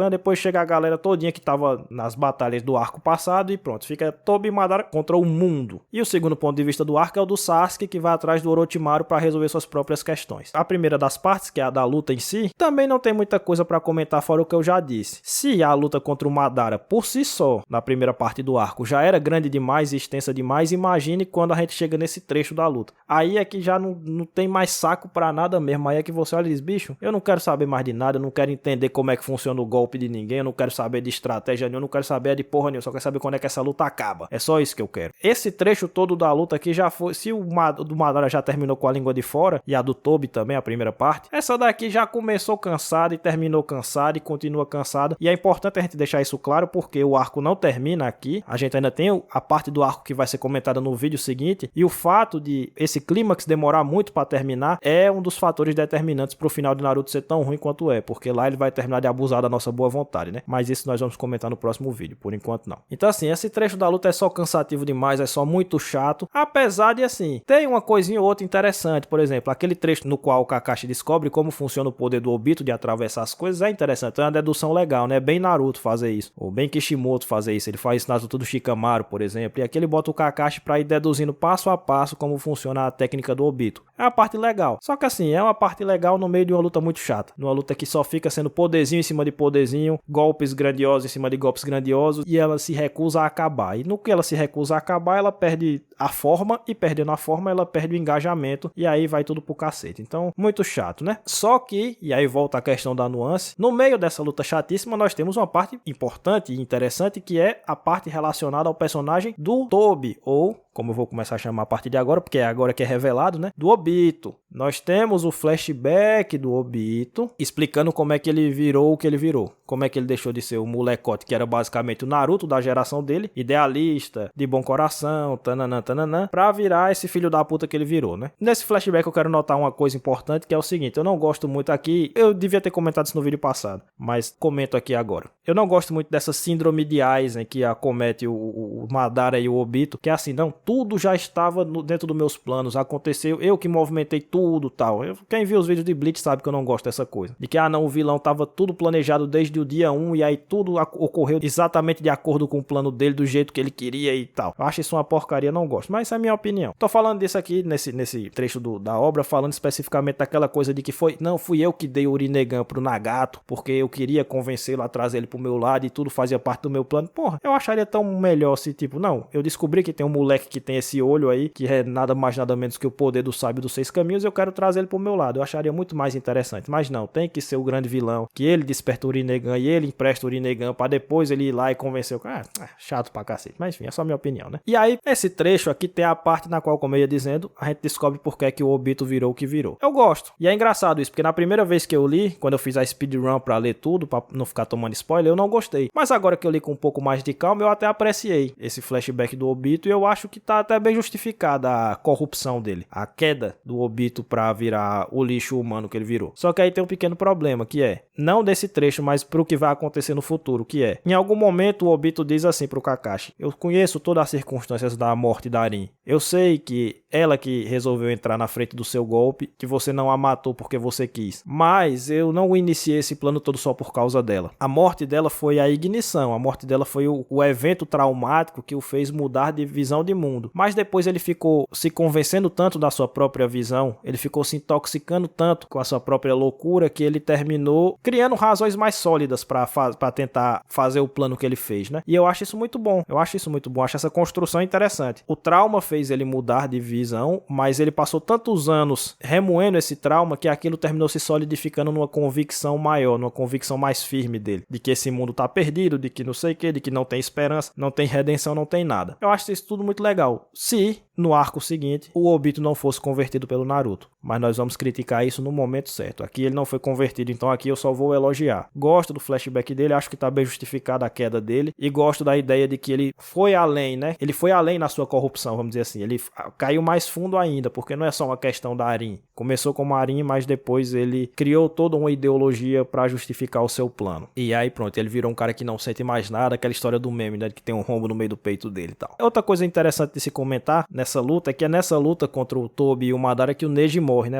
mostrando, depois chega a galera todinha que tava nas batalhas do arco passado e pronto, fica Tobi e Madara contra o mundo. E o segundo ponto de vista do arco é o do Sasuke, que vai atrás do Orochimaru para resolver suas próprias questões. A primeira das partes, que é a da luta em si, também não tem muita coisa para comentar fora o que eu já disse. Se a luta contra o Madara por si só, na primeira parte do arco, já era grande demais e extensa demais, imagine quando a gente chega nesse trecho da luta. Aí é que já não tem mais saco pra nada mesmo. Aí é que você olha e diz, bicho, eu não quero saber mais de nada, eu não quero entender como é que funciona o golpe de ninguém, eu não quero saber de estratégia nenhuma, eu não quero saber de porra nenhuma, só quero saber quando é que essa luta acaba. É só isso que eu quero. Esse trecho todo da luta aqui já foi, se o do Madara já terminou com a língua de fora, e a do Tobi também, a primeira parte, essa daqui já começou cansada e terminou cansada e continua cansada. E é importante a gente deixar isso claro, porque o arco não termina aqui, a gente ainda tem a parte do arco que vai ser comentada no vídeo seguinte, e o fato de esse clímax demorar muito para terminar é um dos fatores determinantes pro final de Naruto ser tão ruim quanto é, porque lá ele vai terminar de abusar da nossa boa vontade, né? Mas isso nós vamos comentar no próximo vídeo, por enquanto não. Então assim, esse trecho da luta é só cansativo demais, é só muito chato, apesar de assim, tem uma coisinha ou outra interessante, por exemplo, aquele trecho no qual o Kakashi descobre como funciona o poder do Obito de atravessar as coisas é interessante, é uma dedução legal, né? Bem Naruto fazer isso, ou bem Kishimoto fazer isso, ele faz isso na luta do Shikamaru, por exemplo, e aqui ele bota o Kakashi pra ir deduzindo passo a passo como funciona a técnica do Obito. É uma parte legal, só que assim, é uma parte legal no meio de uma luta muito chata, numa luta que só fica sendo poderzinho em cima de poderzinho, golpes grandiosos em cima de golpes grandiosos, e ela se recusa a acabar, e no que ela se recusa a acabar, ela perde a forma, e perdendo a forma, ela perde o engajamento, e aí vai tudo pro cacete. Então, muito chato, né? Só que, e aí volta a questão da nuance, no meio dessa luta chatíssima, nós temos uma parte importante e interessante, que é a parte relacionada ao personagem do Tobi, ou como eu vou começar a chamar a partir de agora, porque é agora que é revelado, né? Do Obito. Nós temos o flashback do Obito, explicando como é que ele virou o que ele virou. Como é que ele deixou de ser o molecote, que era basicamente o Naruto da geração dele, idealista, de bom coração, tananã, tananã, pra virar esse filho da puta que ele virou, né? Nesse flashback eu quero notar uma coisa importante, que é o seguinte, eu não gosto muito aqui, eu devia ter comentado isso no vídeo passado, mas comento aqui agora. Eu não gosto muito dessa síndrome de Aizen que acomete o Madara e o Obito, que é assim, não, tudo já estava dentro dos meus planos, aconteceu, eu que movimentei tudo, tal. Quem viu os vídeos de Bleach sabe que eu não gosto dessa coisa. De que, não, o vilão tava tudo planejado desde o dia 1 e aí tudo ocorreu exatamente de acordo com o plano dele, do jeito que ele queria e tal. Eu acho isso uma porcaria, não gosto. Mas essa é a minha opinião. Tô falando disso aqui, nesse trecho da obra, falando especificamente daquela coisa de que fui eu que dei o Rinnegan pro Nagato, porque eu queria convencê-lo a trazer ele pro meu lado e tudo fazia parte do meu plano. Porra, eu acharia tão melhor se, tipo, não, eu descobri que tem um moleque que tem esse olho aí, que é nada mais nada menos que o poder do sábio dos 6 caminhos, eu quero trazer ele pro meu lado. Eu acharia muito mais interessante. Mas não, tem que ser o grande vilão, que ele desperta o Rinnegan e ele empresta o Rinnegan pra depois ele ir lá e convencer o cara. Chato pra cacete. Mas enfim, é só minha opinião, né? E aí, esse trecho aqui tem a parte na qual, como eu ia dizendo, a gente descobre por que o Obito virou o que virou. Eu gosto. E é engraçado isso, porque na primeira vez que eu li, quando eu fiz a speedrun pra ler tudo, pra não ficar tomando spoiler, eu não gostei. Mas agora que eu li com um pouco mais de calma, eu até apreciei esse flashback do Obito e eu acho que tá até bem justificada a corrupção dele, a queda do Obito pra virar o lixo humano que ele virou. Só que aí tem um pequeno problema, que é, não desse trecho, mas pro que vai acontecer no futuro, que é, em algum momento o Obito diz assim pro Kakashi, eu conheço todas as circunstâncias da morte da Arin, eu sei que ela que resolveu entrar na frente do seu golpe, que você não a matou porque você quis, mas eu não iniciei esse plano todo só por causa dela. A morte dela foi a ignição, a morte dela foi o evento traumático que o fez mudar de visão de mundo, mas depois ele ficou se convencendo tanto da sua própria visão, ele ficou se intoxicando tanto com a sua própria loucura, que ele terminou criando razões mais sólidas para tentar fazer o plano que ele fez, né? E eu acho isso muito bom, acho essa construção interessante. O trauma fez ele mudar de visão, mas ele passou tantos anos remoendo esse trauma que aquilo terminou se solidificando numa convicção maior, numa convicção mais firme dele, de que esse mundo tá perdido, de que não sei o que, de que não tem esperança, não tem redenção, não tem nada. Eu acho isso tudo muito legal. Se no arco seguinte o Obito não fosse convertido pelo Naruto, mas nós vamos criticar isso no momento certo. Aqui ele não foi convertido, então aqui eu só vou elogiar. Gosto do flashback dele, acho que tá bem justificada a queda dele, e gosto da ideia de que ele foi além, né? Ele foi além na sua corrupção, vamos dizer assim. Ele caiu mais fundo ainda, porque não é só uma questão da Arin. Começou como Arin, mas depois ele criou toda uma ideologia para justificar o seu plano. E aí pronto, ele virou um cara que não sente mais nada, aquela história do meme, né? Que tem um rombo no meio do peito dele e tal. Outra coisa interessante de se comentar nessa luta é que é nessa luta contra o Tobi e o Madara que o Neji morre. morre, né?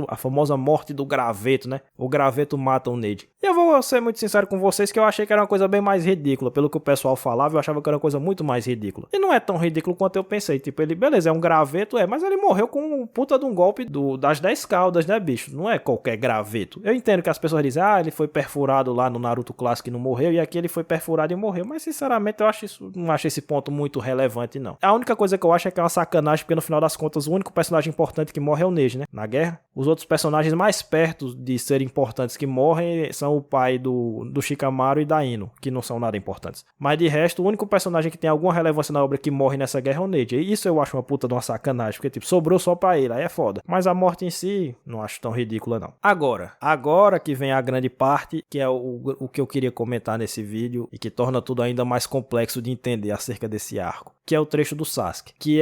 A famosa morte do graveto, né? O graveto mata o Neji. E eu vou ser muito sincero com vocês que eu achei que era uma coisa bem mais ridícula. Pelo que o pessoal falava, eu achava que era uma coisa muito mais ridícula. E não é tão ridículo quanto eu pensei. Tipo, ele, beleza, é um graveto, mas ele morreu com um puta de um golpe das 10 caudas, né, bicho? Não é qualquer graveto. Eu entendo que as pessoas dizem, ele foi perfurado lá no Naruto clássico e não morreu, e aqui ele foi perfurado e morreu. Mas, sinceramente, não acho esse ponto muito relevante, não. A única coisa que eu acho é que é uma sacanagem, porque no final das contas, o único personagem importante que morre é o Neji, né? Na guerra. Os outros personagens mais perto de serem importantes que morrem são o pai do Shikamaru e da Ino, que não são nada importantes. Mas de resto, o único personagem que tem alguma relevância na obra que morre nessa guerra é o Neji. E isso eu acho uma puta de uma sacanagem, porque tipo, sobrou só pra ele, aí é foda. Mas a morte em si, não acho tão ridícula não. Agora que vem a grande parte, que é o que eu queria comentar nesse vídeo e que torna tudo ainda mais complexo de entender acerca desse arco, que é o trecho do Sasuke, que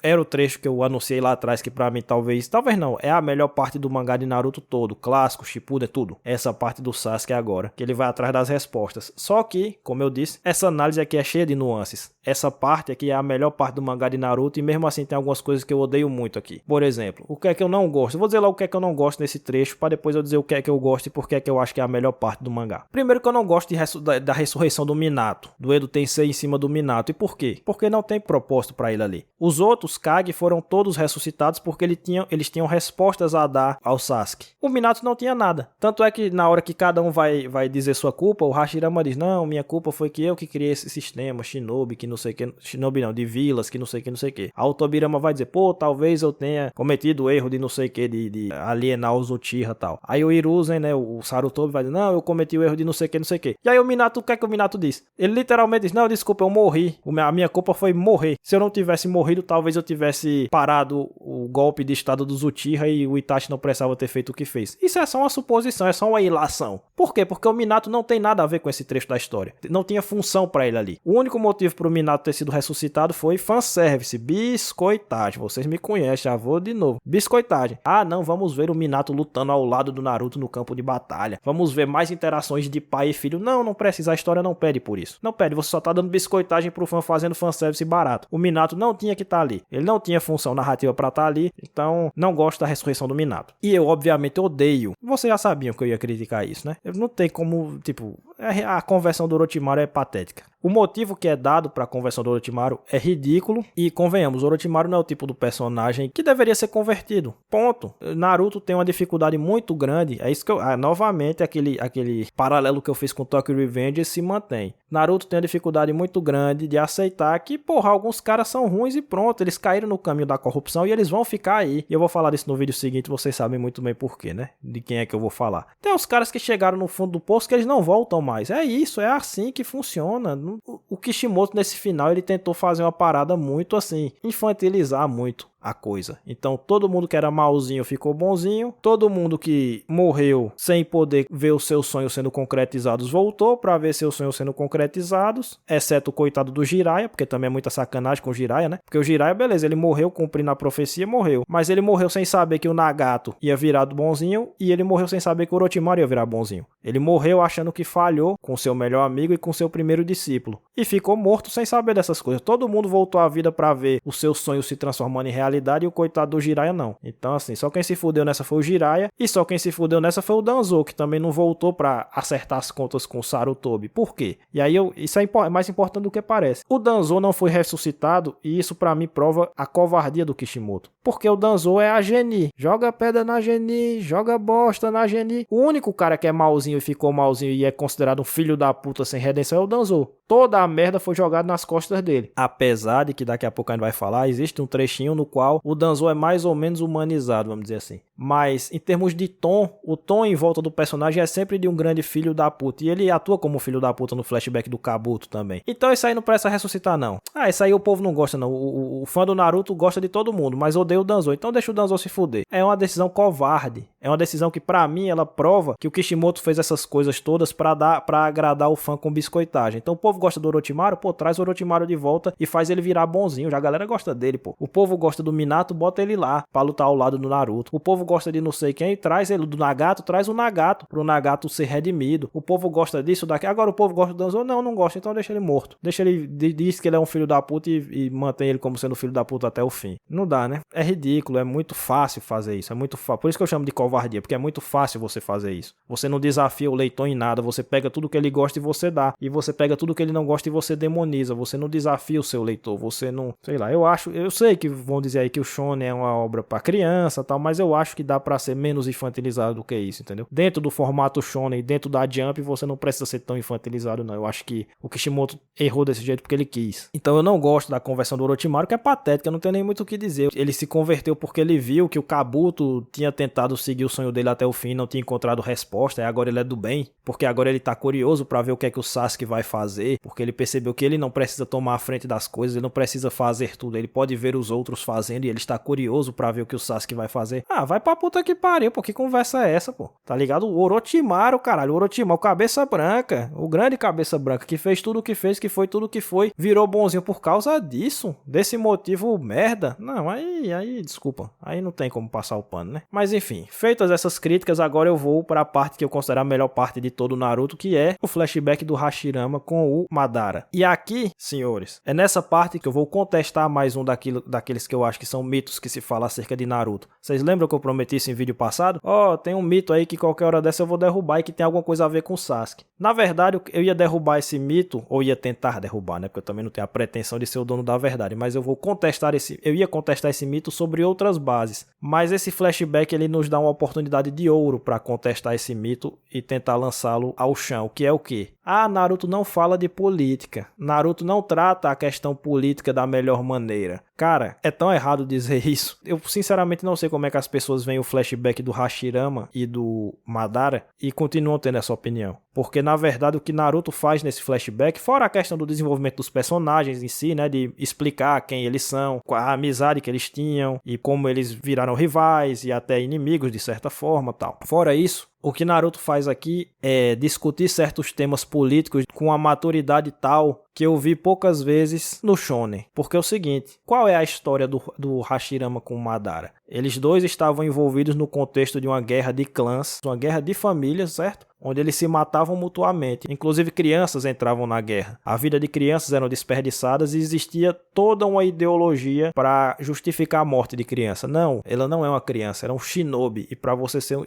era o trecho que eu anunciei lá atrás, que pra mim talvez não, é a melhor parte do mangá de Naruto todo, clássico, Shippuden, tudo. Essa parte do Sasuke agora, que ele vai atrás das respostas. Só que, como eu disse, essa análise aqui é cheia de nuances. Essa parte aqui é a melhor parte do mangá de Naruto e mesmo assim tem algumas coisas que eu odeio muito aqui. Por exemplo, o que é que eu não gosto? Eu vou dizer lá o que é que eu não gosto nesse trecho, pra depois eu dizer o que é que eu gosto e por que é que eu acho que é a melhor parte do mangá. Primeiro que eu não gosto da ressurreição do Minato, do Edo Tensei em cima do Minato. E por quê? Porque não tem propósito pra ele ali. Os outros Kage foram todos ressuscitados porque eles tinham respostas a dar ao Sasuke. O Minato não tinha nada. Tanto é que na hora que cada um vai dizer sua culpa, o Hashirama diz, não, minha culpa foi que eu que criei esse sistema, Shinobi, que não sei o que, Shinobi não, de vilas, que não sei o que. A Tobirama vai dizer, pô, talvez eu tenha cometido o erro de não sei o que, de alienar os Uchiha e tal. Aí o Hiruzen, né, o Sarutobi vai dizer, não, eu cometi o erro de não sei o que. E aí o Minato, o que é que o Minato diz? Ele literalmente diz, não, desculpa, eu morri. A minha culpa foi morrer. Se eu não tivesse morrido, talvez eu tivesse parado o golpe de estado dos Uchiha e o Itachi não precisava ter feito o que fez. Isso é só uma suposição, é só uma ilação. Por quê? Porque o Minato não tem nada a ver com esse trecho da história. Não tinha função pra ele ali. O único motivo pro Minato ter sido ressuscitado foi fanservice, biscoitagem. Vocês me conhecem, já vou de novo. Biscoitagem. Não, vamos ver o Minato lutando ao lado do Naruto no campo de batalha. Vamos ver mais interações de pai e filho. Não precisa, a história não pede por isso. Não pede, você só tá dando biscoitagem pro fã fazendo fanservice barato. O Minato não tinha que estar ali. Ele não tinha função narrativa pra estar ali, então não gosto da ressurreição do Minato. E eu, obviamente, odeio. Vocês já sabiam que eu ia criticar isso, né? Eu não tenho como, tipo, a conversão do Orochimaru é patética. O motivo que é dado para a conversão do Orochimaru é ridículo e, convenhamos, o Orochimaru não é o tipo do personagem que deveria ser convertido. Ponto. Naruto tem uma dificuldade muito grande, é isso que novamente, aquele paralelo que eu fiz com Tokyo Revenge se mantém. Naruto tem uma dificuldade muito grande de aceitar que, porra, alguns caras são ruins e pronto, eles caíram no caminho da corrupção e eles vão ficar aí. E eu vou falar disso no vídeo seguinte, vocês sabem muito bem por quê, né? De quem é que eu vou falar. Tem os caras que chegaram no fundo do poço que eles não voltam mais. É isso, é assim que funciona. O Kishimoto nesse final ele tentou fazer uma parada muito assim, infantilizar muito a coisa. Então todo mundo que era malzinho ficou bonzinho, todo mundo que morreu sem poder ver os seus sonhos sendo concretizados voltou pra ver seus sonhos sendo concretizados, exceto o coitado do Jiraiya, porque também é muita sacanagem com o Jiraiya, né? Porque o Jiraiya, beleza, ele morreu cumprindo a profecia, morreu, mas ele morreu sem saber que o Nagato ia virar do bonzinho e ele morreu sem saber que o Orochimaru ia virar bonzinho. Ele morreu achando que falhou com seu melhor amigo e com seu primeiro discípulo e ficou morto sem saber dessas coisas. Todo mundo voltou à vida pra ver os seus sonhos se transformando em realidade e o coitado do Jiraiya não. Então assim, só quem se fudeu nessa foi o Jiraiya e só quem se fudeu nessa foi o Danzo, que também não voltou pra acertar as contas com o Sarutobi. Por quê? E aí isso é mais importante do que parece. O Danzo não foi ressuscitado e isso pra mim prova a covardia do Kishimoto. Porque o Danzo é a Geni. Joga pedra na Geni, joga bosta na Geni. O único cara que é malzinho e ficou malzinho e é considerado um filho da puta sem redenção é o Danzo. Toda a merda foi jogada nas costas dele. Apesar de que daqui a pouco a gente vai falar, existe um trechinho no qual o Danzo é mais ou menos humanizado, vamos dizer assim. Mas em termos de tom, o tom em volta do personagem é sempre de um grande filho da puta. E ele atua como filho da puta no flashback do Kabuto também. Então isso aí não presta ressuscitar não. Isso aí o povo não gosta não. O fã do Naruto gosta de todo mundo, mas odeia o Danzo. Então deixa o Danzo se fuder. É uma decisão covarde. É uma decisão que pra mim ela prova que o Kishimoto fez essas coisas todas pra agradar o fã com biscoitagem. Então o povo gosta do Orochimaru, pô, traz o Orochimaru de volta e faz ele virar bonzinho, já a galera gosta dele, pô. O povo gosta do Minato, bota ele lá pra lutar ao lado do Naruto. O povo gosta de não sei quem, traz ele do Nagato, traz o Nagato pro Nagato ser redimido. O povo gosta disso, daqui. Agora o povo gosta do Danzo, não gosta, então deixa ele morto. Deixa ele, diz que ele é um filho da puta e mantém ele como sendo filho da puta até o fim. Não dá, né? É ridículo, é muito fácil fazer isso, é muito fácil. Por isso que eu chamo de covardia, porque é muito fácil você fazer isso. Você não desafia o leitor em nada, você pega tudo que ele gosta e você dá. E você pega tudo que ele não gosta e você demoniza. Você não desafia o seu leitor, você não... Sei lá, eu sei que vão dizer aí que o Shonen é uma obra pra criança e tal, mas eu acho que dá pra ser menos infantilizado do que isso, entendeu? Dentro do formato Shonen, dentro da Jump, você não precisa ser tão infantilizado, não. Eu acho que o Kishimoto errou desse jeito porque ele quis. Então eu não gosto da conversão do Orochimaru, que é patética, não tem nem muito o que dizer. Ele se converteu porque ele viu que o Kabuto tinha tentado seguir o sonho dele até o fim, não tinha encontrado resposta, e agora ele é do bem, porque agora ele tá curioso pra ver o que é que o Sasuke vai fazer, porque ele percebeu que ele não precisa tomar a frente das coisas, ele não precisa fazer tudo, ele pode ver os outros fazendo e ele está curioso pra ver o que o Sasuke vai fazer. Ah, vai pra puta que pariu, pô, que conversa é essa, pô? Tá ligado? O Orochimaru, caralho, o Orochimaru, cabeça branca, o grande cabeça branca, que fez tudo o que fez, que foi tudo o que foi, virou bonzinho por causa disso, desse motivo merda. Não, aí, desculpa, aí não tem como passar o pano, né? Mas enfim, feitas essas críticas, agora eu vou para a parte que eu considero a melhor parte de todo o Naruto, que é o flashback do Hashirama com o Madara. E aqui, senhores, é nessa parte que eu vou contestar mais um daqueles que eu acho que são mitos que se fala acerca de Naruto. Vocês lembram que eu prometi isso em vídeo passado? Tem um mito aí que qualquer hora dessa eu vou derrubar e que tem alguma coisa a ver com o Sasuke. Na verdade, eu ia derrubar esse mito, ou ia tentar derrubar, né? Porque eu também não tenho a pretensão de ser o dono da verdade, mas eu ia contestar esse mito sobre outras bases. Mas esse flashback, ele nos dá uma oportunidade de ouro para contestar esse mito e tentar lançá-lo ao chão, que é o quê? Naruto não fala de política. Naruto não trata a questão política da melhor maneira. Cara, é tão errado dizer isso. Eu sinceramente não sei como é que as pessoas veem o flashback do Hashirama e do Madara e continuam tendo essa opinião. Porque, na verdade, o que Naruto faz nesse flashback, fora a questão do desenvolvimento dos personagens em si, né, de explicar quem eles são, a amizade que eles tinham e como eles viraram rivais e até inimigos de certa forma, tal. Fora isso, o que Naruto faz aqui é discutir certos temas políticos com uma maturidade tal que eu vi poucas vezes no Shonen. Porque é o seguinte, qual é a história do Hashirama com o Madara? Eles dois estavam envolvidos no contexto de uma guerra de clãs, uma guerra de famílias, certo? Onde eles se matavam mutuamente. Inclusive crianças entravam na guerra. A vida de crianças eram desperdiçadas e existia toda uma ideologia para justificar a morte de criança. Não, ela não é uma criança, era um shinobi.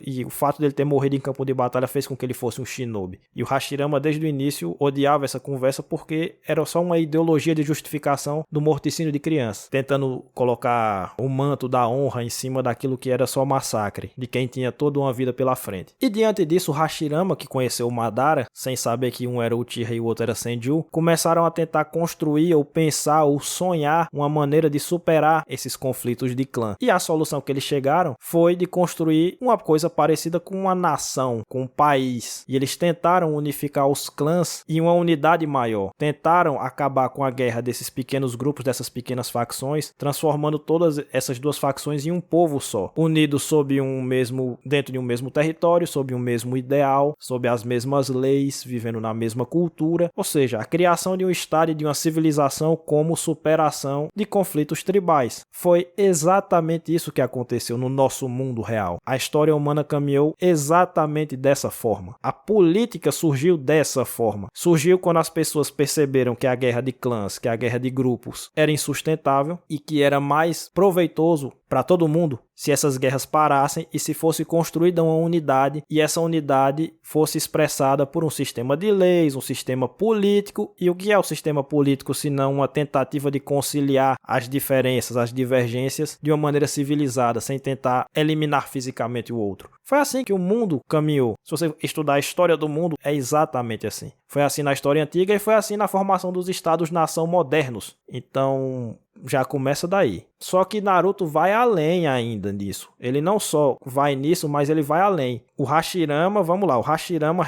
E o fato dele ter morrido em campo de batalha fez com que ele fosse um shinobi. E o Hashirama desde o início odiava essa conversa porque era só uma ideologia de justificação do morticínio de criança, tentando colocar o manto da honra em cima daquilo que era só massacre, de quem tinha toda uma vida pela frente. E diante disso, o Hashirama, que conheceu o Madara, sem saber que um era o Uchiha e o outro era Senju, começaram a tentar construir ou pensar ou sonhar uma maneira de superar esses conflitos de clã. E a solução que eles chegaram foi de construir uma coisa parecida com uma nação, com um país. E eles tentaram unificar os clãs em uma unidade maior. Tentaram acabar com a guerra desses pequenos grupos, dessas pequenas facções, transformando todas essas duas facções em um povo só, unidos dentro de um mesmo território, sob um mesmo ideal, sob as mesmas leis, vivendo na mesma cultura, ou seja, a criação de um estado e de uma civilização como superação de conflitos tribais. Foi exatamente isso que aconteceu no nosso mundo real. A história humana caminhou exatamente dessa forma. A política surgiu dessa forma. Surgiu quando as pessoas perceberam que a guerra de clãs, que a guerra de grupos era insustentável e que era mais proveitoso para todo mundo se essas guerras parassem e se fosse construída uma unidade e essa unidade fosse expressada por um sistema de leis, um sistema político. E o que é o sistema político se não uma tentativa de conciliar as diferenças, as divergências de uma maneira civilizada, sem tentar eliminar fisicamente o outro? Foi assim que o mundo caminhou. Se você estudar a história do mundo, é exatamente assim. Foi assim na história antiga e foi assim na formação dos estados-nação modernos. Então, já começa daí. Só que Naruto vai além ainda nisso. Ele não só vai nisso, mas ele vai além. O Hashirama, vamos lá, o Hashirama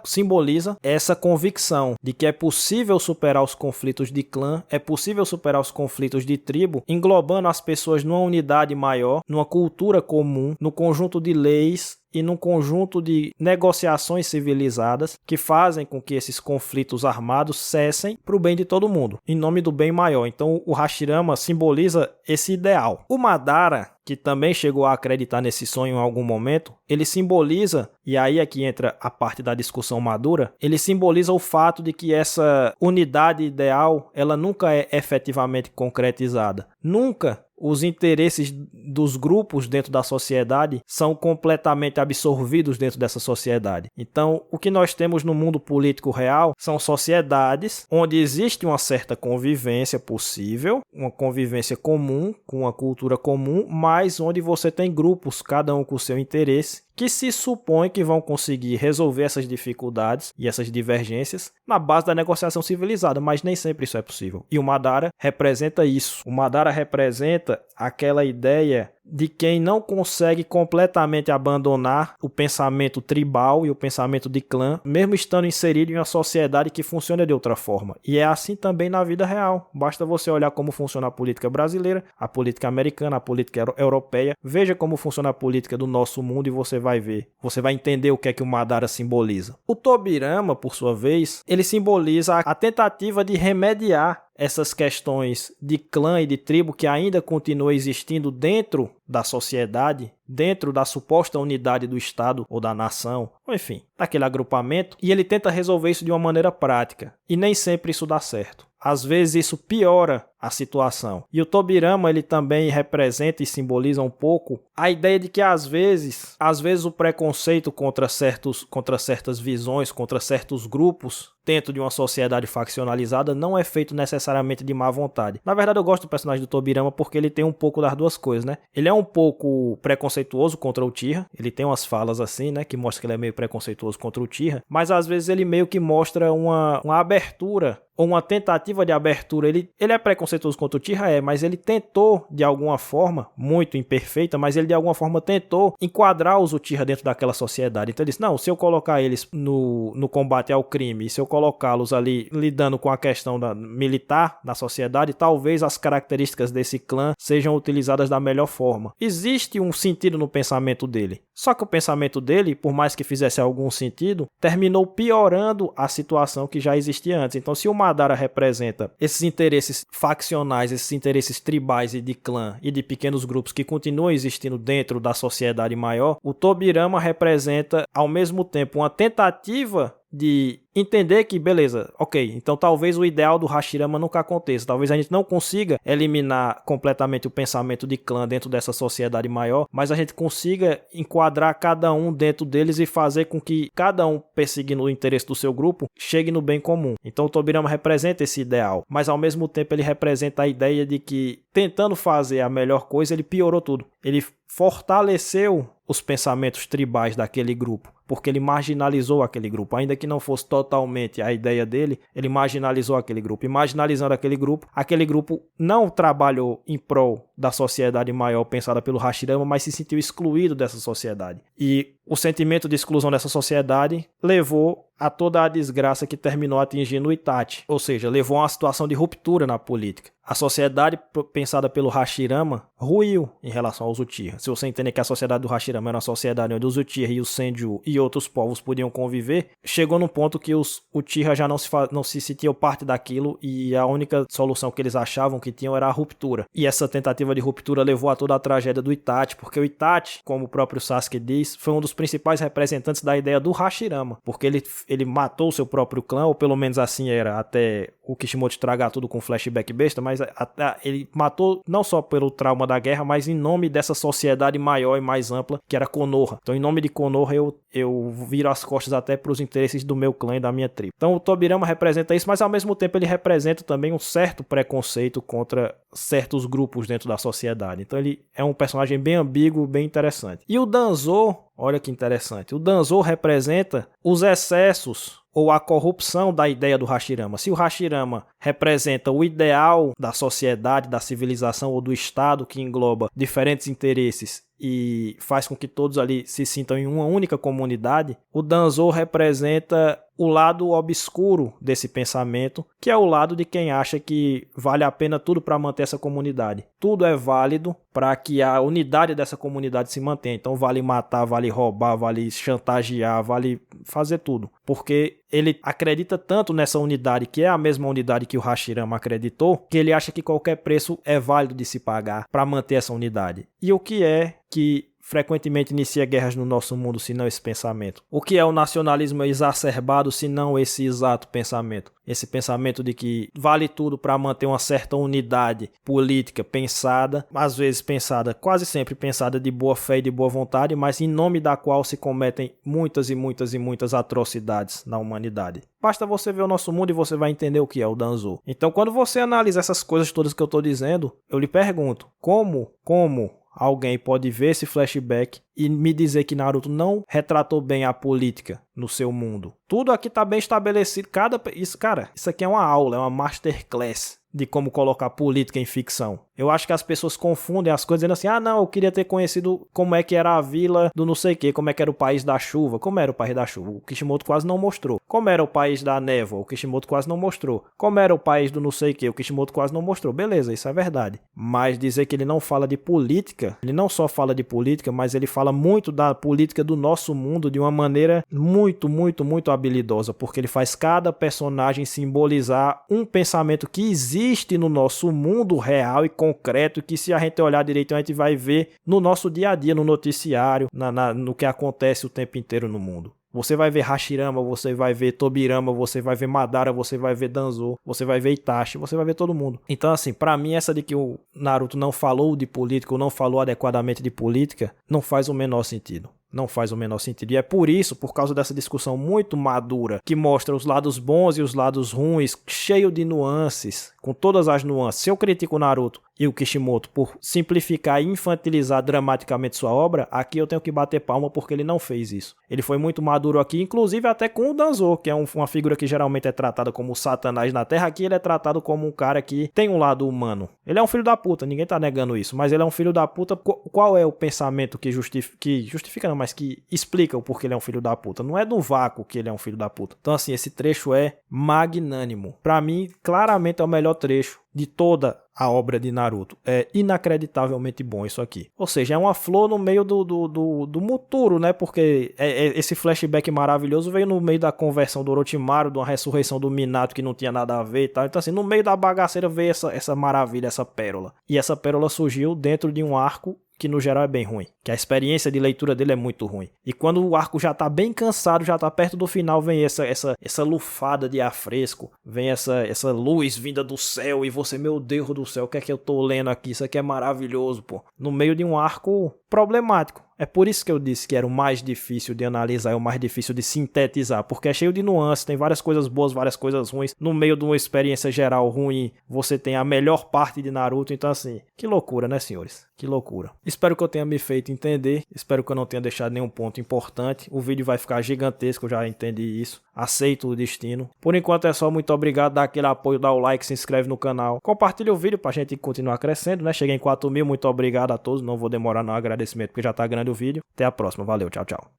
simboliza essa convicção de que é possível superar os conflitos de clã, é possível superar os conflitos de tribo, englobando as pessoas numa unidade maior, numa cultura comum, no conjunto de leis e num conjunto de negociações civilizadas que fazem com que esses conflitos armados cessem para o bem de todo mundo, em nome do bem maior. Então o Hashirama simboliza esse ideal. O Madara, que também chegou a acreditar nesse sonho em algum momento, ele simboliza, e aí é que entra a parte da discussão madura, ele simboliza o fato de que essa unidade ideal, ela nunca é efetivamente concretizada. Nunca os interesses dos grupos dentro da sociedade são completamente absorvidos dentro dessa sociedade. Então, o que nós temos no mundo político real são sociedades onde existe uma certa convivência possível, uma convivência comum, com uma cultura comum, mas onde você tem grupos, cada um com o seu interesse, que se supõe que vão conseguir resolver essas dificuldades e essas divergências na base da negociação civilizada, mas nem sempre isso é possível. E o Madara representa isso. O Madara representa aquela ideia de quem não consegue completamente abandonar o pensamento tribal e o pensamento de clã, mesmo estando inserido em uma sociedade que funciona de outra forma. E é assim também na vida real. Basta você olhar como funciona a política brasileira, a política americana, a política europeia. Veja como funciona a política do nosso mundo e você vai ver. Você vai entender o que é que o Madara simboliza. O Tobirama, por sua vez, ele simboliza a tentativa de remediar essas questões de clã e de tribo que ainda continuam existindo dentro da sociedade, dentro da suposta unidade do Estado ou da nação, ou enfim, daquele agrupamento, e ele tenta resolver isso de uma maneira prática, e nem sempre isso dá certo. Às vezes isso piora a situação. E o Tobirama, ele também representa e simboliza um pouco a ideia de que às vezes o preconceito contra certas visões, contra certos grupos dentro de uma sociedade faccionalizada não é feito necessariamente de má vontade. Na verdade, eu gosto do personagem do Tobirama porque ele tem um pouco das duas coisas, né? Ele é um pouco preconceituoso contra o Uchiha, ele tem umas falas assim, né, que mostra que ele é meio preconceituoso contra o Uchiha, mas às vezes ele meio que mostra uma abertura ou uma tentativa de abertura. Ele é preconceituoso contra o Uchiha, mas ele tentou de alguma forma, muito imperfeita, mas ele de alguma forma tentou enquadrar os Uchiha dentro daquela sociedade. Então ele disse, não, se eu colocar eles no combate ao crime, se eu colocá-los ali lidando com a questão militar na sociedade, talvez as características desse clã sejam utilizadas da melhor forma. Existe um sentido no pensamento dele. Só que o pensamento dele, por mais que fizesse algum sentido, terminou piorando a situação que já existia antes. Então, se o Madara representa esses interesses faccionais, esses interesses tribais e de clã e de pequenos grupos que continuam existindo dentro da sociedade maior, o Tobirama representa, ao mesmo tempo, uma tentativa de entender que, beleza, ok, então talvez o ideal do Hashirama nunca aconteça, talvez a gente não consiga eliminar completamente o pensamento de clã dentro dessa sociedade maior, mas a gente consiga enquadrar cada um dentro deles e fazer com que cada um, perseguindo o interesse do seu grupo, chegue no bem comum. Então o Tobirama representa esse ideal, mas ao mesmo tempo ele representa a ideia de que, tentando fazer a melhor coisa, ele piorou tudo. Ele fortaleceu os pensamentos tribais daquele grupo, porque ele marginalizou aquele grupo, ainda que não fosse totalmente a ideia dele, ele marginalizou aquele grupo, e marginalizando aquele grupo não trabalhou em prol da sociedade maior pensada pelo Hashirama, mas se sentiu excluído dessa sociedade. E o sentimento de exclusão dessa sociedade levou a toda a desgraça que terminou atingindo o Itachi, ou seja, levou a uma situação de ruptura na política. A sociedade pensada pelo Hashirama ruiu em relação aos Uchiha. Se você entender que a sociedade do Hashirama era uma sociedade onde os Uchiha e os Senju e outros povos podiam conviver, chegou num ponto que os Uchiha já não se sentiam parte daquilo e a única solução que eles achavam que tinham era a ruptura. E essa tentativa de ruptura levou a toda a tragédia do Itachi, porque o Itachi, como o próprio Sasuke diz, foi um dos principais representantes da ideia do Hashirama, porque ele matou o seu próprio clã, ou pelo menos assim era até o Kishimoto estragar tudo com flashback besta, mas ele matou não só pelo trauma da guerra, mas em nome dessa sociedade maior e mais ampla, que era Konoha. Então, em nome de Konoha, eu viro as costas até para os interesses do meu clã e da minha tribo. Então, o Tobirama representa isso, mas ao mesmo tempo ele representa também um certo preconceito contra certos grupos dentro da sociedade. Então, ele é um personagem bem ambíguo, bem interessante. E o Danzo, olha que interessante, o Danzo representa os excessos ou a corrupção da ideia do Hashirama. Se o Hashirama representa o ideal da sociedade, da civilização ou do Estado que engloba diferentes interesses e faz com que todos ali se sintam em uma única comunidade, o Danzo representa o lado obscuro desse pensamento, que é o lado de quem acha que vale a pena tudo para manter essa comunidade. Tudo é válido para que a unidade dessa comunidade se mantenha. Então vale matar, vale roubar, vale chantagear, vale fazer tudo. Porque ele acredita tanto nessa unidade, que é a mesma unidade que o Hashirama acreditou, que ele acha que qualquer preço é válido de se pagar para manter essa unidade. E o que é que frequentemente inicia guerras no nosso mundo, se não esse pensamento? O que é o nacionalismo exacerbado, se não esse exato pensamento? Esse pensamento de que vale tudo para manter uma certa unidade política pensada, às vezes pensada, quase sempre pensada de boa fé e de boa vontade, mas em nome da qual se cometem muitas e muitas e muitas atrocidades na humanidade. Basta você ver o nosso mundo e você vai entender o que é o Danzo. Então, quando você analisa essas coisas todas que eu estou dizendo, eu lhe pergunto, como alguém pode ver esse flashback e me dizer que Naruto não retratou bem a política no seu mundo? Tudo aqui está bem estabelecido. Isso aqui é uma aula, é uma masterclass de como colocar política em ficção. Eu acho que as pessoas confundem as coisas dizendo assim, não, eu queria ter conhecido como é que era a vila do não sei o que, como é que era o país da chuva. Como era o país da chuva? O Kishimoto quase não mostrou. Como era o país da névoa? O Kishimoto quase não mostrou. Como era o país do não sei o que? O Kishimoto quase não mostrou. Beleza, isso é verdade. Mas dizer que ele não fala de política, ele não só fala de política, mas ele fala muito da política do nosso mundo de uma maneira muito, muito, muito habilidosa, porque ele faz cada personagem simbolizar um pensamento que existe no nosso mundo real e concreto, que se a gente olhar direito a gente vai ver no nosso dia a dia, no noticiário, no que acontece o tempo inteiro no mundo. Você vai ver Hashirama, você vai ver Tobirama, você vai ver Madara, você vai ver Danzo, você vai ver Itachi, você vai ver todo mundo. Então assim, pra mim essa de que o Naruto não falou de política ou não falou adequadamente de política, não faz o menor sentido. Não faz o menor sentido. E é por isso, por causa dessa discussão muito madura, que mostra os lados bons e os lados ruins, cheio de nuances, com todas as nuances. Se eu critico o Naruto e o Kishimoto por simplificar e infantilizar dramaticamente sua obra, aqui eu tenho que bater palma porque ele não fez isso. Ele foi muito maduro aqui, inclusive até com o Danzo, que é uma figura que geralmente é tratada como o Satanás na Terra. Aqui ele é tratado como um cara que tem um lado humano. Ele é um filho da puta, ninguém tá negando isso, mas ele é um filho da puta. Qual é o pensamento que justifica não, mas que explica o porquê ele é um filho da puta? Não é do vácuo que ele é um filho da puta. Então assim, esse trecho é magnânimo. Pra mim, claramente é o melhor trecho de toda a obra de Naruto. É inacreditavelmente bom isso aqui. Ou seja, é uma flor no meio do Muturo, né? Porque esse flashback maravilhoso veio no meio da conversão do Orochimaru, de uma ressurreição do Minato que não tinha nada a ver e tal. Então assim, no meio da bagaceira veio essa maravilha, essa pérola. E essa pérola surgiu dentro de um arco que no geral é bem ruim, que a experiência de leitura dele é muito ruim. E quando o arco já tá bem cansado, já tá perto do final, vem essa lufada de ar fresco, vem essa luz vinda do céu e você, meu Deus do céu, o que é que eu tô lendo aqui? Isso aqui é maravilhoso, pô. No meio de um arco problemático. É por isso que eu disse que era o mais difícil de analisar, é o mais difícil de sintetizar, porque é cheio de nuances, tem várias coisas boas, várias coisas ruins. No meio de uma experiência geral ruim, você tem a melhor parte de Naruto. Então assim, que loucura, né, senhores? Que loucura. Espero que eu tenha me feito entender, espero que eu não tenha deixado nenhum ponto importante. O vídeo vai ficar gigantesco, eu já entendi isso. Aceito o destino. Por enquanto é só, muito obrigado, dá aquele apoio, dá o like, se inscreve no canal. Compartilha o vídeo pra gente continuar crescendo, né? Cheguei em 4.000, muito obrigado a todos, não vou demorar no agradecimento porque já tá grande o vídeo. Até a próxima, valeu, tchau, tchau.